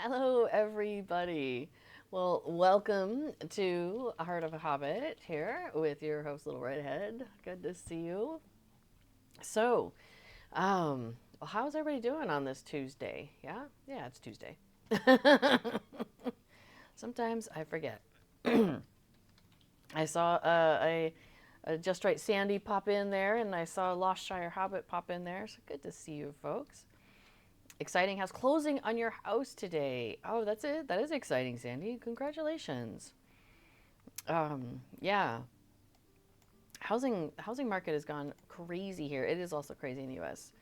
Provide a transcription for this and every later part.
Hello, everybody. Well, welcome to Heart of a Hobbit here with your host, Little Redhead. Good to see you. So, Well, how's everybody doing on this Tuesday? Yeah? Yeah, it's Tuesday. Sometimes I forget. I saw a Just Right Sandy pop in there, and I saw Lost Shire Hobbit pop in there. So good to see you folks. Exciting house closing on your house today. Oh, that's it. That is exciting, Sandy. Congratulations. Yeah. Housing market has gone crazy here. It is also crazy in the U.S.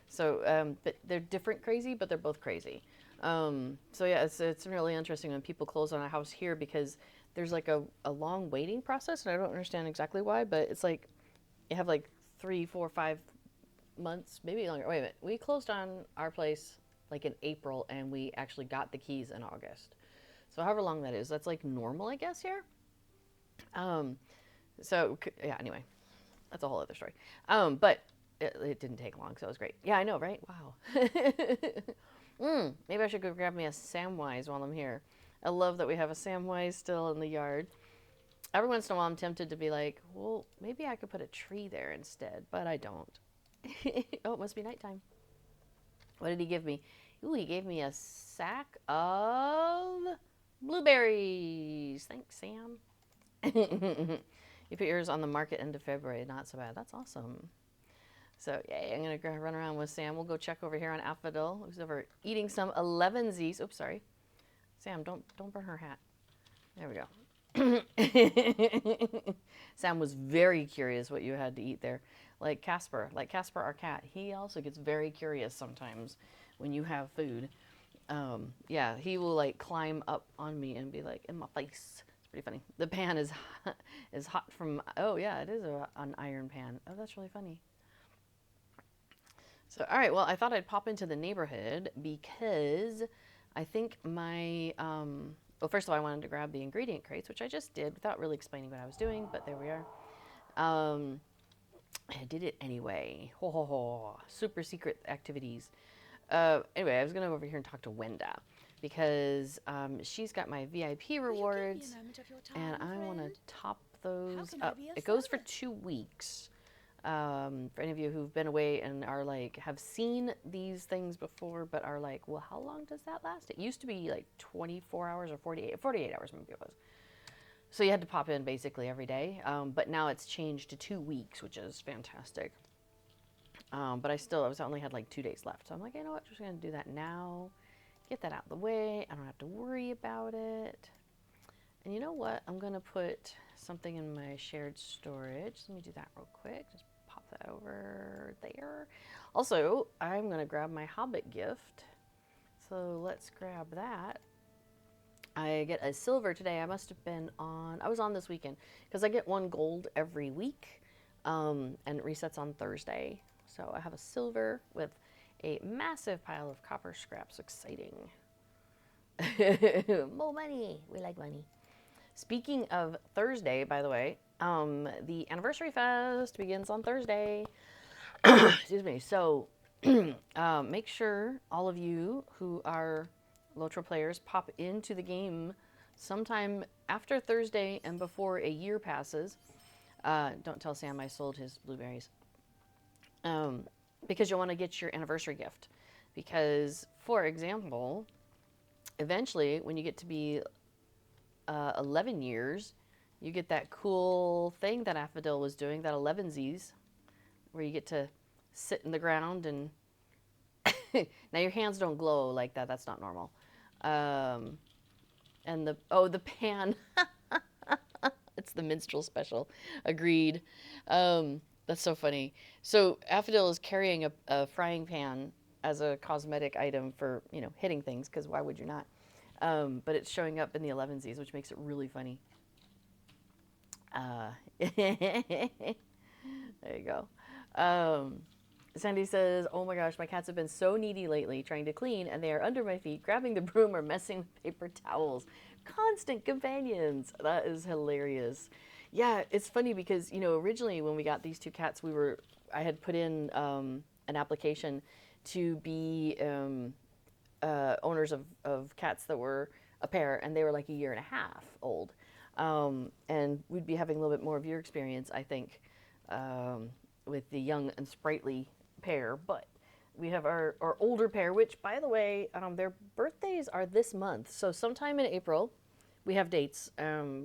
So, but they're different crazy, but they're both crazy. So yeah, it's really interesting when people close on a house here because there's like a long waiting process, and I don't understand exactly why, but it's like you have like 3, 4, 5 months, maybe longer. Wait a minute, we closed on our place like in April, and we actually got the keys in August. So however long that is, that's like normal, I guess here. So yeah, anyway, that's a whole other story. But it didn't take long, so it was great. Yeah, I know, right? Wow. Maybe I should go grab me a Samwise while I'm here. I love that we have a Samwise still in the yard. Every once in a while, I'm tempted to be like, well, maybe I could put a tree there instead, but I don't. Oh, it must be nighttime. What did he give me? Ooh, he gave me a sack of blueberries. Thanks, Sam. You put yours on the market end of February. Not so bad. That's awesome. So, yay, I'm going to run around with Sam. We'll go check over here on Aphrodite, who's over eating some 11Zs. Oops, sorry. Sam, don't burn her hat. There we go. Sam was very curious what you had to eat there. Like Casper, our cat. He also gets very curious sometimes when you have food. Yeah, he will like climb up on me and be like, in my face. It's pretty funny. The pan is hot from, oh yeah, it is an iron pan. Oh, that's really funny. So, all right, well, I thought I'd pop into the neighborhood because I think my, well, first of all, I wanted to grab the ingredient crates, which I just did without really explaining what I was doing, but there we are. I did it anyway. Ho, ho, ho. Super secret activities. Anyway, I was going to go over here and talk to Wenda because she's got my VIP rewards, and I want to top those up. It goes for 2 weeks. For any of you who've been away and are like, have seen these things before, but are like, well, how long does that last? It used to be like 24 hours or 48 hours, maybe it was. So you had to pop in basically every day. But now it's changed to 2 weeks, which is fantastic. But I only had like 2 days left. So I'm like, you know what? Just going to do that now. Get that out of the way. I don't have to worry about it. And you know what? I'm going to put something in my shared storage. Let me do that real quick. Just pop that over there. Also, I'm going to grab my Hobbit gift. So let's grab that. I get a silver today. I must have been on, I was on this weekend because I get 1 gold every week and it resets on Thursday. So I have a silver with a massive pile of copper scraps. Exciting. More money. We like money. Speaking of Thursday, by the way, the Anniversary Fest begins on Thursday. Excuse me. So make sure all of you who are Lotro players pop into the game sometime after Thursday and before a year passes. Don't tell Sam I sold his blueberries. Because you'll want to get your anniversary gift. Because, for example, eventually when you get to be 11 years, you get that cool thing that Aphrodite was doing, that 11Zs, where you get to sit in the ground and now your hands don't glow like that. That's not normal. And the pan. It's the minstrel special. Agreed. That's so funny. So Aphrodite is carrying a frying pan as a cosmetic item for, hitting things, because why would you not? But it's showing up in the 11Zs, which makes it really funny. There you go. Sandy says, oh my gosh, my cats have been so needy lately trying to clean, and they are under my feet, grabbing the broom or messing with paper towels. Constant companions. That is hilarious. Yeah, it's funny because, originally when we got these 2 cats, I had put in an application to be owners of cats that were a pair, and they were like 1.5 years old. And we'd be having a little bit more of your experience, I think, with the young and sprightly pair. But we have our older pair, which, by the way, their birthdays are this month. So sometime in April, we have dates.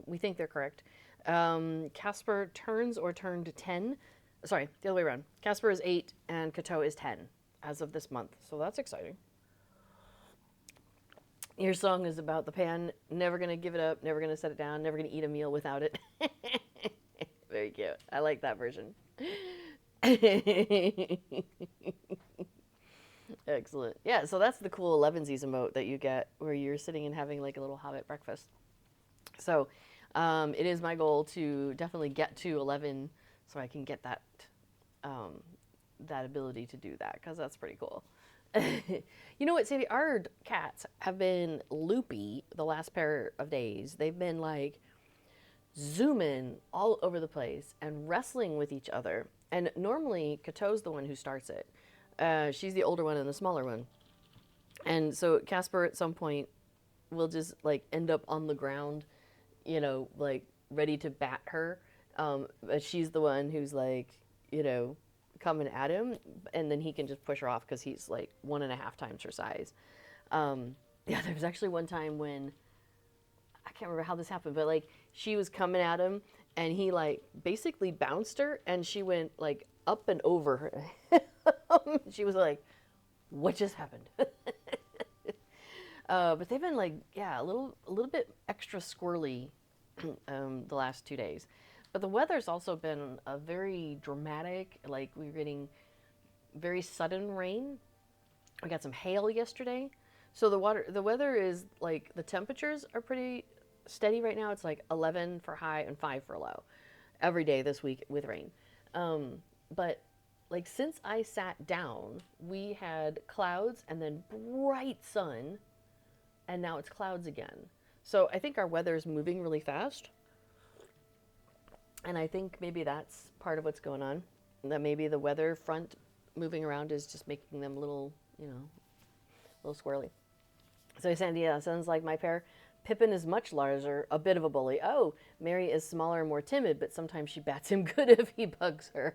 We think they're correct. Casper turns or turned 10. Sorry, the other way around. Casper is 8 and Cateau is 10 as of this month. So that's exciting. Your song is about the pan. Never going to give it up. Never going to set it down. Never going to eat a meal without it. Very cute. I like that version. Excellent. Yeah, so that's the cool 11sies emote that you get where you're sitting and having like a little Hobbit breakfast. So it is my goal to definitely get to 11 so I can get that that ability to do that, because that's pretty cool. You know what, Sadie? Our cats have been loopy the last pair of days. They've been like zooming all over the place and wrestling with each other. And normally, Cateau's the one who starts it. She's the older one and the smaller one. And so Casper at some point will just like end up on the ground, you know, like ready to bat her. But she's the one who's like, you know, coming at him, and then he can just push her off because he's like 1.5 times her size. Yeah, there was actually one time when, I can't remember how this happened, but like she was coming at him and he like basically bounced her and she went like up and over her. She was like, what just happened? But they've been like, yeah, a little bit extra squirrely the last 2 days. But the weather's also been a very dramatic, like we were getting very sudden rain. We got some hail yesterday. So the weather is like, the temperatures are pretty steady right now. It's like 11 for high and 5 for low every day this week with rain. But like since I sat down, we had clouds and then bright sun, and now it's clouds again. So I think our weather is moving really fast. And I think maybe that's part of what's going on. That maybe the weather front moving around is just making them a little, you know, a little squirrely. So Sandy, yeah, sounds like my pair. Pippin is much larger, a bit of a bully. Oh, Mary is smaller and more timid, but sometimes she bats him good if he bugs her.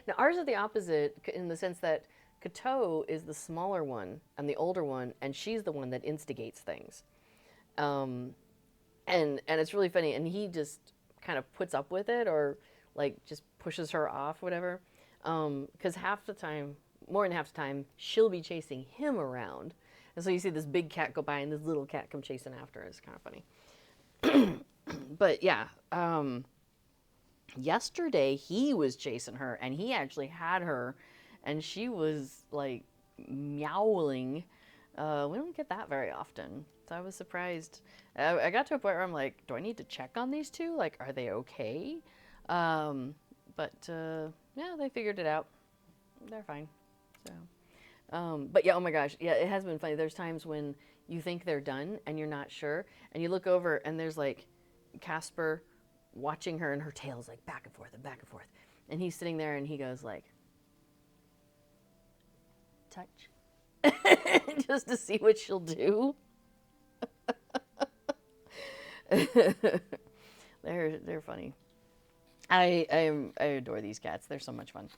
Now ours are the opposite in the sense that Cateau is the smaller one and the older one, and she's the one that instigates things. And it's really funny, and he just kind of puts up with it or like just pushes her off, whatever. Because half the time, more than half the time, she'll be chasing him around. And so you see this big cat go by and this little cat come chasing after her. It's kind of funny. But yeah, yesterday he was chasing her and he actually had her and she was like meowing. We don't get that very often. So I was surprised. I got to a point where I'm like, do I need to check on these two? Like, are they okay? But yeah, they figured it out. They're fine. So, but yeah, oh my gosh. Yeah, it has been funny. There's times when you think they're done and you're not sure. And you look over and there's like Casper watching her and her tail's like back and forth and back and forth. And he's sitting there and he goes like, touch. Just to see what she'll do. They're funny. I adore these cats. They're so much fun.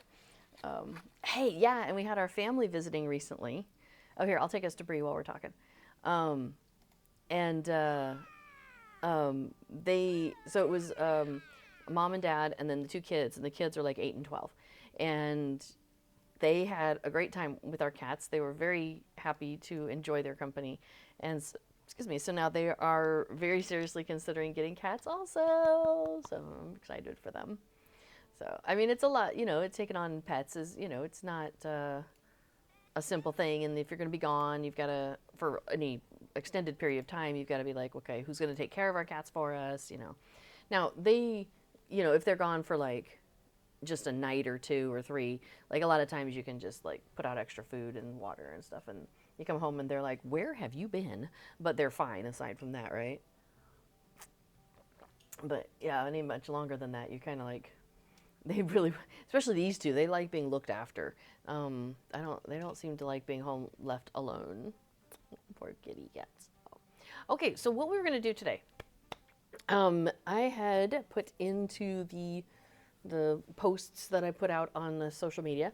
Hey, yeah, and we had our family visiting recently. Oh, here, I'll take us to Bree while we're talking. So it was mom and dad, and then the 2 kids, and the kids are like 8 and 12, and they had a great time with our cats. They were very happy to enjoy their company, and so now they are very seriously considering getting cats also. So I'm excited for them. So, I mean, it's a lot, you know, taking on pets is, you know, it's not a simple thing. And if you're going to be gone, you've got to, for any extended period of time, you've got to be like, okay, who's going to take care of our cats for us, you know. Now, they, you know, if they're gone for like just a night or 2 or 3, like a lot of times you can just like put out extra food and water and stuff. And you come home and they're like, where have you been? But they're fine aside from that, right? But yeah, any much longer than that, you kind of like, they really, especially these 2, they like being looked after. They don't seem to like being home left alone. Poor kitty cats. Okay, so what we were going to do today, I had put into the posts that I put out on the social media,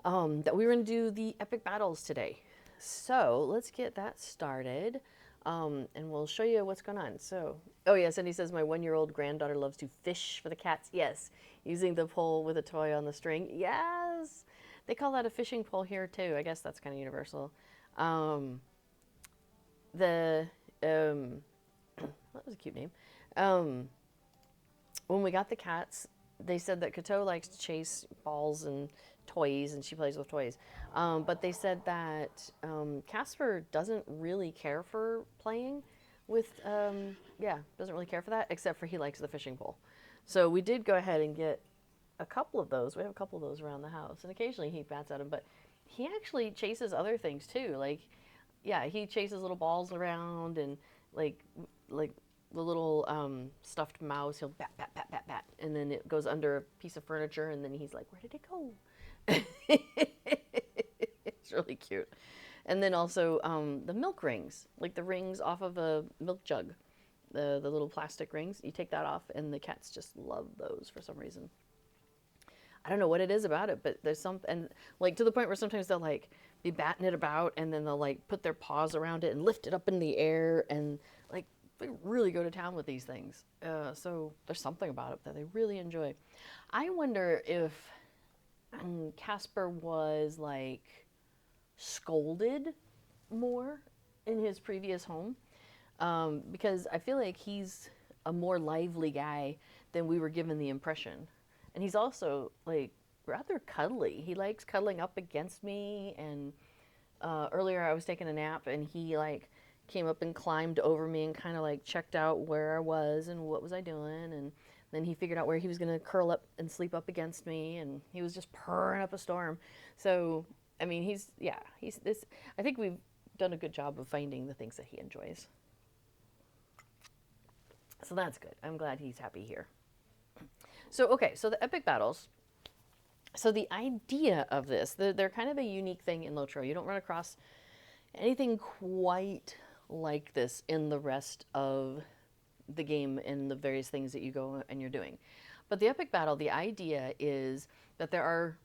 that we were going to do the epic battles today. So let's get that started, and we'll show you what's going on. So, oh yes, and he says my 1-year-old granddaughter loves to fish for the cats. Yes, using the pole with a toy on the string. Yes, they call that a fishing pole here too. I guess that's kind of universal. Um, the that was a cute name. Um, when we got the cats, they said that Kato likes to chase balls and toys, and she plays with toys. But they said that Casper doesn't really care for playing with, yeah, doesn't really care for that, except for he likes the fishing pole. So we did go ahead and get a couple of those. We have a couple of those around the house, and occasionally he bats at them, but he actually chases other things too. Like, yeah, he chases little balls around, and like the little stuffed mouse, he'll bat, bat, bat, bat, bat, and then it goes under a piece of furniture, and then he's like, where did it go? It's really cute. And then also the milk rings, like the rings off of a milk jug, the little plastic rings. You take that off, and the cats just love those for some reason. I don't know what it is about it, but there's some, and like to the point where sometimes they'll like be batting it about, and then they'll like put their paws around it and lift it up in the air, and like they really go to town with these things. So there's something about it that they really enjoy. I wonder if Casper was like scolded more in his previous home, because I feel like he's a more lively guy than we were given the impression. And he's also like rather cuddly. He likes cuddling up against me. And earlier I was taking a nap, and he like came up and climbed over me and kind of like checked out where I was and what was I doing. And then he figured out where he was going to curl up and sleep up against me, and he was just purring up a storm. So, I mean, he's this. I think we've done a good job of finding the things that he enjoys. So that's good. I'm glad he's happy here. So, okay, so the epic battles. So the idea of this, they're kind of a unique thing in Lotro. You don't run across anything quite like this in the rest of the game and the various things that you go and you're doing. But the epic battle, the idea is that there are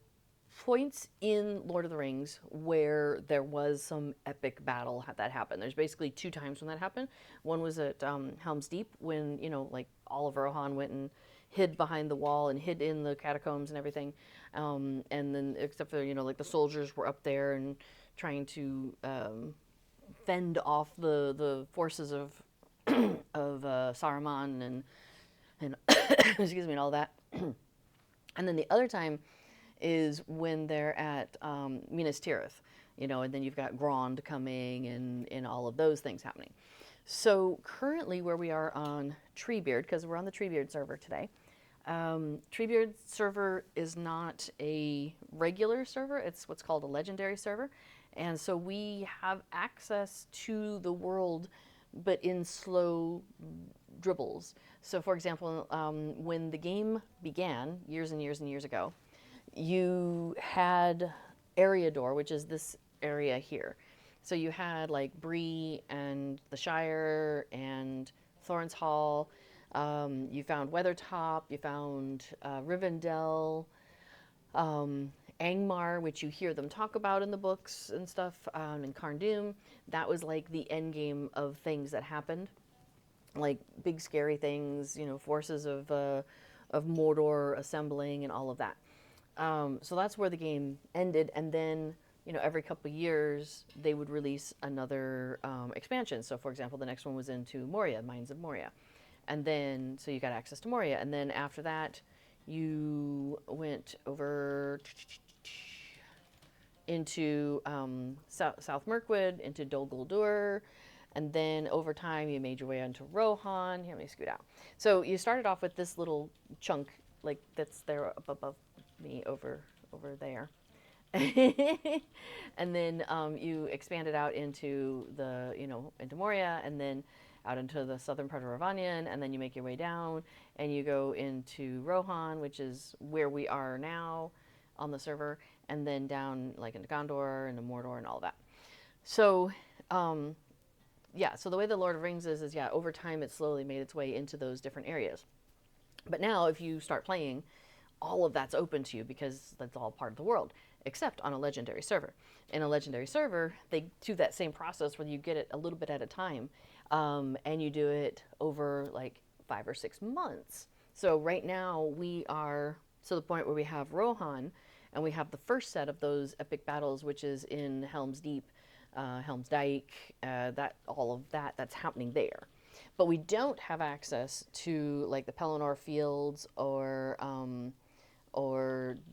points in Lord of the Rings where there was some epic battle that happened. There's basically 2 times when that happened. One was at Helm's Deep, when, you know, like Oliver Rohan went and hid behind the wall and hid in the catacombs and everything. And then, except for, you know, like the soldiers were up there and trying to fend off the forces of Saruman and excuse me, and all that. And then the other time is when they're at Minas Tirith, you know, and then you've got Grond coming and all of those things happening. So currently where we are on Treebeard, because we're on the Treebeard server today, Treebeard server is not a regular server, it's what's called a legendary server. And so we have access to the world, but in slow dribbles. So for example, when the game began years and years and years ago, you had Eriador, which is this area here. So you had like Bree and the Shire and Thorns Hall. You found Weathertop. You found Rivendell, Angmar, which you hear them talk about in the books and stuff, and Carn-Dûm. That was like the end game of things that happened, like big scary things, you know, forces of Mordor assembling and all of that. So that's where the game ended, and then, you know, every couple of years they would release another expansion. So for example, the next one was into Moria, Mines of Moria. And then, so you got access to Moria. And then after that, you went over into South Mirkwood, into Dol Guldur. And then over time, you made your way onto Rohan. Here, let me scoot out. So you started off with this little chunk, like that's there up above me over there. And then you expanded out into the, you know, into Moria, and then out into the southern part of Ravanian, and then you make your way down, and you go into Rohan, which is where we are now on the server, and then down like into Gondor and Mordor and all that. So, yeah, so the way the Lord of the Rings is yeah, over time it slowly made its way into those different areas. But now if you start playing, all of that's open to you because that's all part of the world. except on a legendary server. In a legendary server, they do that same process where you get it a little bit at a time, and you do it over like 5 or 6 months. So right now we are to the point where we have Rohan, and we have the first set of those epic battles, which is in Helm's Deep, Helm's Dyke, that all of that's happening there. But we don't have access to like the Pelennor Fields or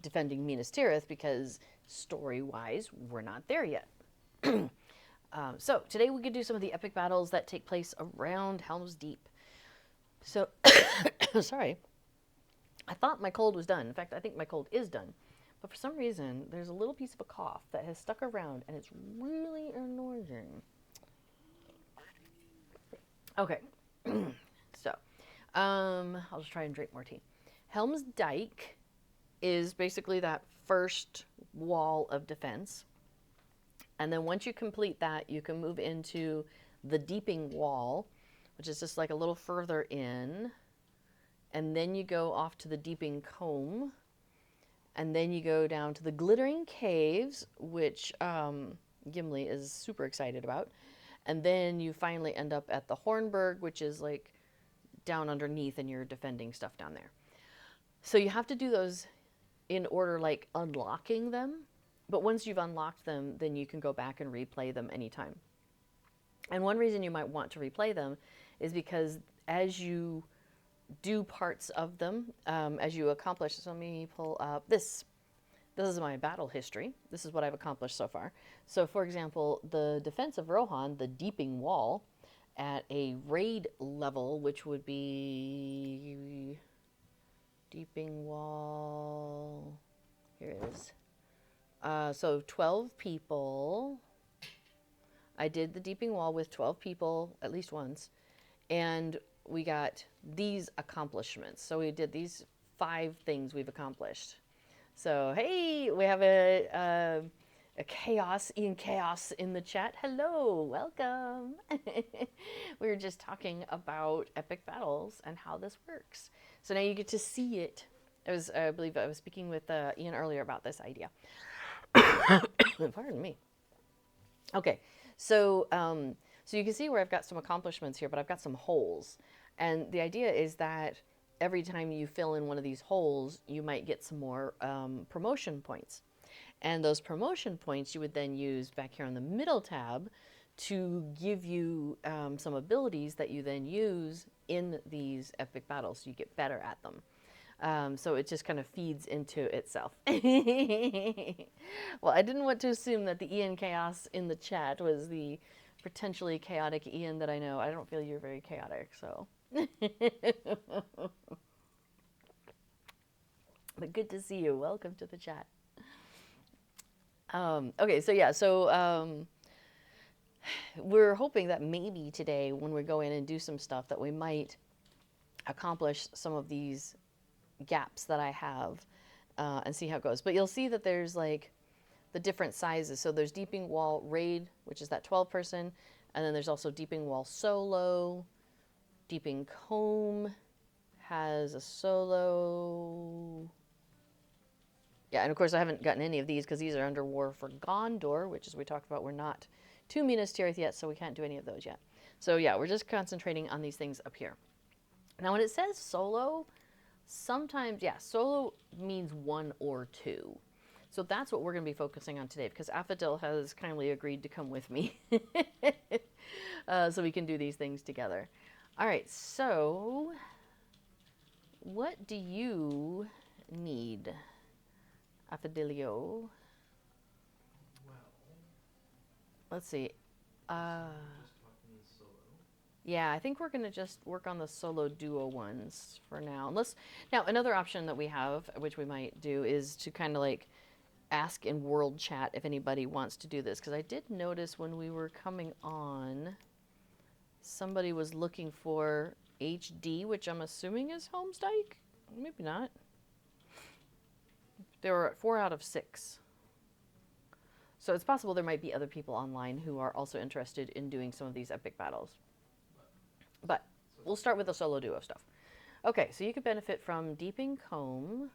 defending Minas Tirith because story-wise, we're not there yet. So today we could do some of the epic battles that take place around Helm's Deep. So, sorry, I thought my cold was done. In fact, I think my cold is done. But for some reason, there's a little piece of a cough that has stuck around, and it's really annoying. Okay, so I'll just try and drink more tea. Helm's Dyke is basically that first wall of defense. And then once you complete that, you can move into the Deeping Wall, which is just like a little further in. And then you go off to the Deeping-Coomb. And then you go down to the Glittering Caves, which Gimli is super excited about. And then you finally end up at the Hornburg, which is like down underneath, and you're defending stuff down there. So you have to do those in order, like unlocking them. But once you've unlocked them, then you can go back and replay them anytime. And one reason you might want to replay them is because as you do parts of them, as you accomplish, so let me pull up this. This is my battle history. This is what I've accomplished so far. So for example, the defense of Rohan, the Deeping Wall, at a raid level, which would be Deeping Wall, here it is. So 12 people. I did the Deeping Wall with 12 people at least once, and we got these accomplishments. So we did these 5 things we've accomplished. So hey, we have a chaos, Ian Chaos in the chat. Hello, welcome. We were just talking about epic battles and how this works. So now you get to see it. I believe I was speaking with Ian earlier about this idea. Pardon me. Okay, so so you can see where I've got some accomplishments here, but I've got some holes. And the idea is that every time you fill in one of these holes, you might get some more promotion points. And those promotion points you would then use back here on the middle tab to give you some abilities that you then use in these epic battles, so you get better at them. So it just kind of feeds into itself. Well, I didn't want to assume that the Ian Chaos in the chat was the potentially chaotic Ian that I know. I don't feel you're very chaotic, so. But good to see you. Welcome to the chat. Okay, so yeah, so we're hoping that maybe today when we go in and do some stuff that we might accomplish some of these gaps that I have and see how it goes. But you'll see that there's like the different sizes. So there's Deeping Wall Raid, which is that 12 person, and then there's also Deeping Wall Solo. Deeping-Coomb has a solo. Yeah, and of course I haven't gotten any of these because these are under War for Gondor, which as we talked about, we're not to Minas Tirith yet, so we can't do any of those yet. So yeah, we're just concentrating on these things up here. Now when it says solo, sometimes, yeah, solo means 1 or 2. So that's what we're going to be focusing on today, because Affadil has kindly agreed to come with me. So we can do these things together. All right, so what do you need, Affadilio? Let's see. Yeah, I think we're going to just work on the solo duo ones for now. Now, another option that we have, which we might do, is to kind of like ask in world chat if anybody wants to do this. Because I did notice when we were coming on, somebody was looking for HD, which I'm assuming is Helm's Dyke. Maybe not. They were at 4 out of 6. So it's possible there might be other people online who are also interested in doing some of these epic battles. But we'll start with the solo duo stuff. Okay, so you could benefit from Deeping-Coomb,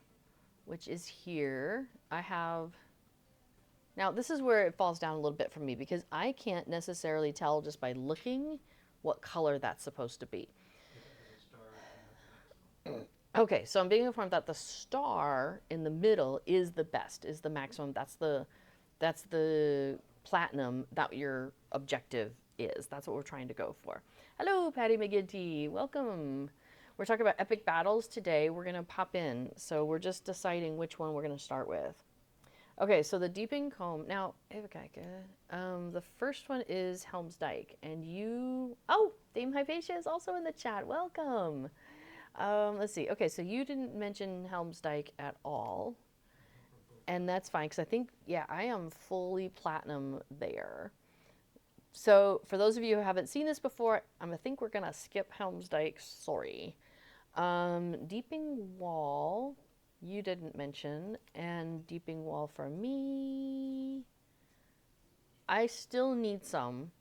which is here. I have Now, this is where it falls down a little bit for me because I can't necessarily tell just by looking what color that's supposed to be. Okay, so I'm being informed that the star in the middle is the best, is the maximum. That's the platinum that your objective is. That's what we're trying to go for. Hello, Patty McGinty. Welcome. We're talking about epic battles today. We're going to pop in. So we're just deciding which one we're going to start with. Okay, so the Deeping-Coomb. Now, okay, good. The first one is Helm's Dyke. And you... Oh, Dame Hypatia is also in the chat. Welcome. Let's see. Okay, so you didn't mention Helm's Dyke at all. And that's fine, because I think, yeah, I am fully platinum there. So for those of you who haven't seen this before, I think we're going to skip Helm's Dyke. Sorry. Deeping Wall... You didn't mention, and Deeping Wall for me. I still need some.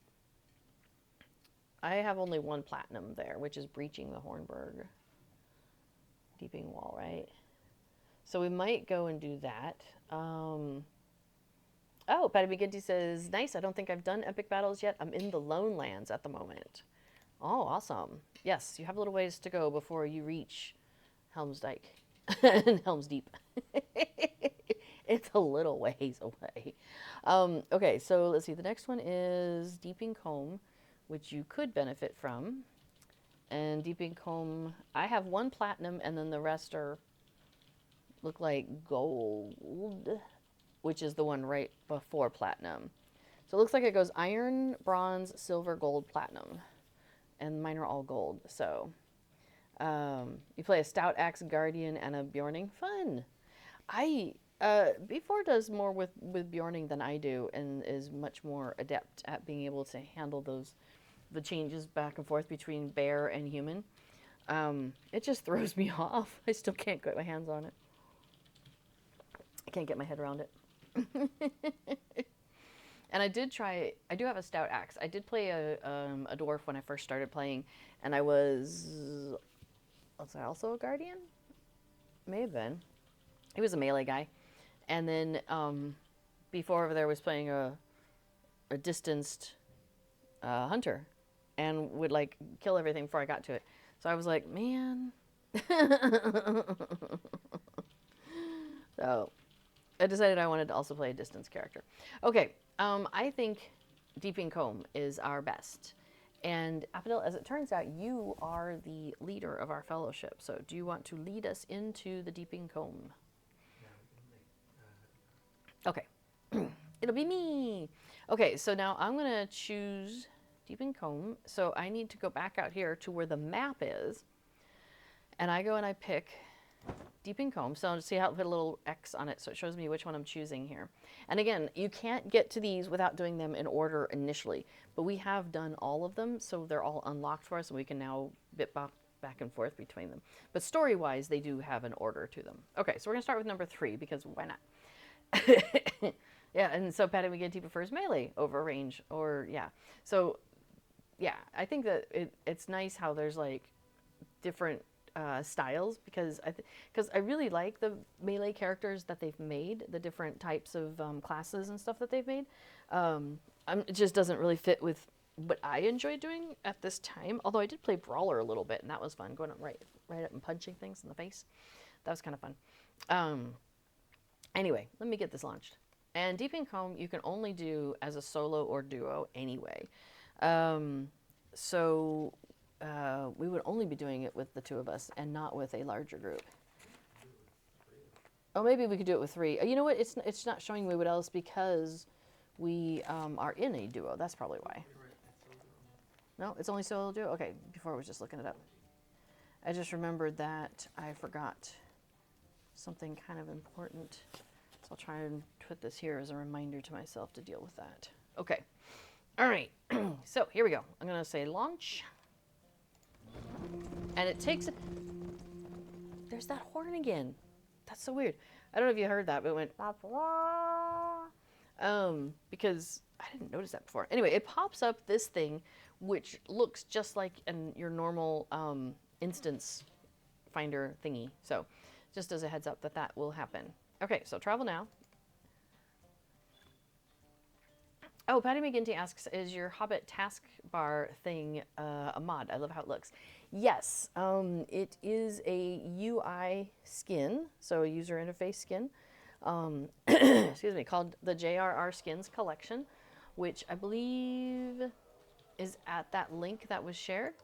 I have only one platinum there, which is Breaching the Hornburg. Deeping Wall, right? So we might go and do that. Oh, Patty McGinty says, nice, I don't think I've done epic battles yet. I'm in the Lone Lands at the moment. Oh, awesome. Yes, you have a little ways to go before you reach Helm's Dyke. And Helm's Deep. It's a little ways away. Okay, so let's see. The next one is Deeping-Coomb, which you could benefit from. And Deeping-Coomb, I have one platinum, and then the rest are look like gold, which is the one right before platinum. So it looks like it goes iron, bronze, silver, gold, platinum, and mine are all gold. So. You play a Stout Axe Guardian and a Bjorning. Fun. B4 does more with Bjorning than I do and is much more adept at being able to handle the changes back and forth between bear and human. It just throws me off. I still can't get my hands on it. I can't get my head around it. And I do have a Stout Axe. I did play a dwarf when I first started playing, and I was I also a guardian? May have been. He was a melee guy. And then before over there was playing a distanced hunter and would like kill everything before I got to it. So I was like, man. So I decided I wanted to also play a distance character. Okay, I think Deeping-Coomb is our best. And Apodil, as it turns out, you are the leader of our fellowship. So do you want to lead us into the Deeping-Coomb? Okay. It'll be me. Okay, so now I'm going to choose Deeping-Coomb. So I need to go back out here to where the map is. And I go and I pick Deeping-Coomb. So I'll see how I put a little X on it so it shows me which one I'm choosing here. And again, you can't get to these without doing them in order initially. But we have done all of them, so they're all unlocked for us, and we can now bit bop back and forth between them. But story-wise, they do have an order to them. Okay, so we're going to start with number 3, because why not? Yeah, and so Patty McGinty prefers melee over range, or yeah. So, yeah, I think that it's nice how there's, like, different styles, because I really like the melee characters that they've made, the different types of classes and stuff that they've made. It just doesn't really fit with what I enjoy doing at this time. Although I did play Brawler a little bit, and that was fun, going up right up and punching things in the face. That was kind of fun. Anyway, let me get this launched. And Deeping-Coomb you can only do as a solo or duo anyway. So we would only be doing it with the 2 of us and not with a larger group. Oh, maybe we could do it with 3. You know what? It's not showing me what else because we are in a duo. That's probably why. No, it's only solo duo? Okay, before I was just looking it up. I just remembered that I forgot something kind of important. So I'll try and put this here as a reminder to myself to deal with that. Okay. All right. So here we go. I'm going to say launch. And it takes... There's that horn again. That's so weird. I don't know if you heard that, but it went... because I didn't notice that before. Anyway, it pops up this thing, which looks just like your normal instance finder thingy. So just as a heads up that will happen. Okay, so travel now. Oh, Patty McGinty asks, is your Hobbit taskbar thing a mod? I love how it looks. Yes, it is a UI skin, so a user interface skin, excuse me, called the JRR Skins Collection, which I believe is at that link that was shared.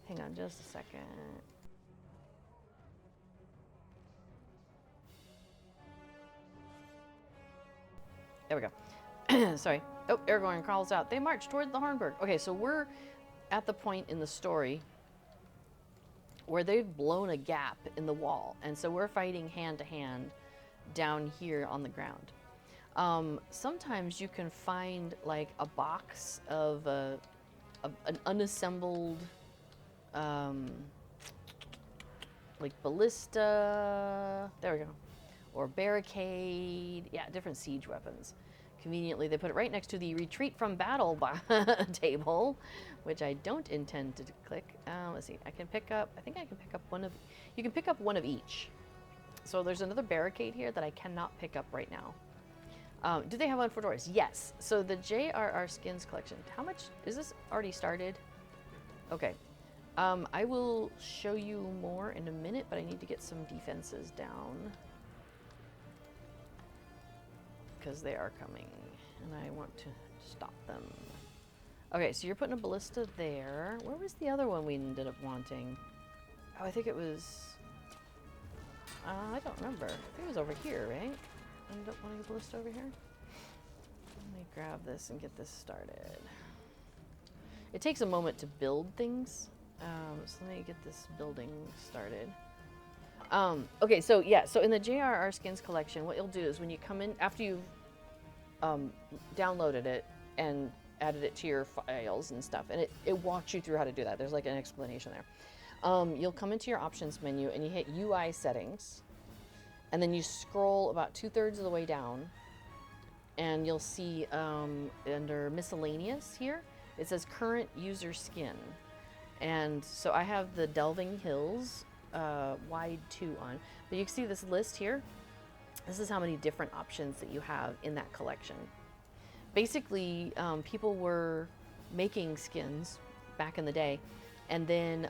Hang on just a second. There we go. Sorry. Oh, Aragorn calls out. They march toward the Hornburg. Okay, so we're at the point in the story where they've blown a gap in the wall. And so we're fighting hand to hand down here on the ground. Sometimes you can find like a box of an unassembled like ballista. There we go. Or barricade. Yeah, different siege weapons. Conveniently, they put it right next to the retreat from battle table, which I don't intend to click. Let's see. I think I can pick up one of. You can pick up one of each. So there's another barricade here that I cannot pick up right now. Do they have one for doors? Yes. So the JRR Skins collection. How much is this already started? Okay. I will show you more in a minute, but I need to get some defenses down, because they are coming, and I want to stop them. Okay, so you're putting a ballista there. Where was the other one we ended up wanting? Oh, I think it was... I don't remember. I think it was over here, right? Ended up wanting a ballista over here? Let me grab this and get this started. It takes a moment to build things, so let me get this building started. Okay, so yeah, so in the JRR Skins collection, what you'll do is when you come in, after you've downloaded it and added it to your files and stuff, and it walks you through how to do that. There's like an explanation there. You'll come into your options menu and you hit UI settings, and then you scroll about 2/3 of the way down, and you'll see under miscellaneous here, it says current user skin. And so I have the Delving Hills wide 2 on, but you can see this list here. This is how many different options that you have in that collection. Basically, people were making skins back in the day, and then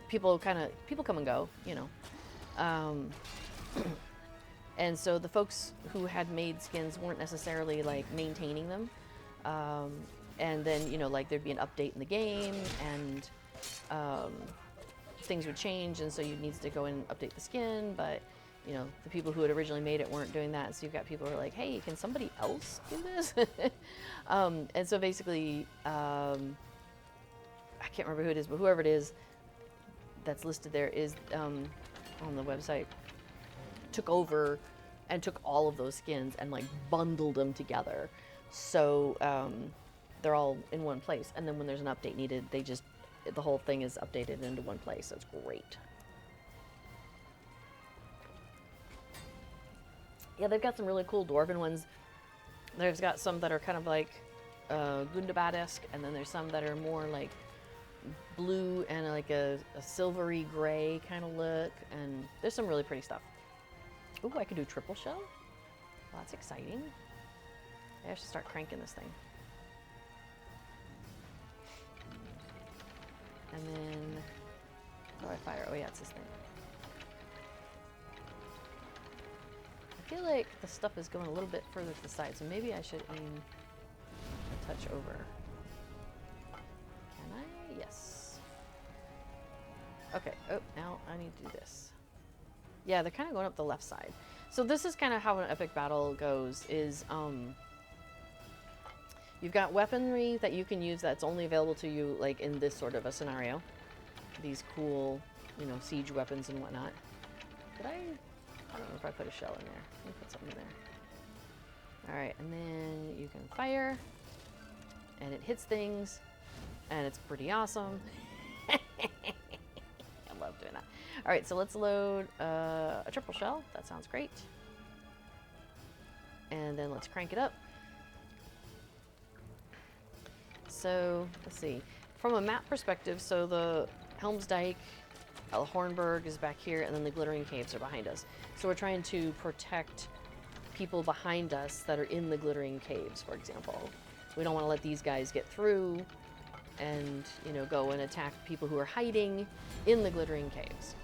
people come and go, you know. And so the folks who had made skins weren't necessarily like maintaining them. And then, you know, like there'd be an update in the game, and things would change, and so you need to go and update the skin, but you know, the people who had originally made it weren't doing that, so you've got people who are like, hey, can somebody else do this? And so basically, I can't remember who it is, but whoever it is that's listed there is on the website, took over and took all of those skins and like bundled them together, so they're all in one place, and then when there's an update needed, the whole thing is updated into one place. So it's great. Yeah, they've got some really cool dwarven ones. There's got some that are kind of like Gundabad-esque, and then there's some that are more like blue and like a silvery gray kind of look, and there's some really pretty stuff. Ooh, I can do triple shell? Well, that's exciting. I should start cranking this thing. And then, how do I fire? Oh yeah, it's this thing. I feel like the stuff is going a little bit further to the side, so maybe I should aim a touch over. Can I? Yes. Okay, oh, now I need to do this. Yeah, they're kind of going up the left side. So this is kind of how an epic battle goes, is you've got weaponry that you can use that's only available to you like in this sort of a scenario. These cool, you know, siege weapons and whatnot. Did I don't know if I put a shell in there. Let me put something in there. All right, and then you can fire, and it hits things, and it's pretty awesome. I love doing that. All right, so let's load a triple shell. That sounds great. And then let's crank it up. So let's see. From a map perspective, so the Helm's Dyke, Hornburg is back here, and then the Glittering Caves are behind us. So we're trying to protect people behind us that are in the glittering caves, for example. We don't want to let these guys get through and, you know, go and attack people who are hiding in the glittering caves.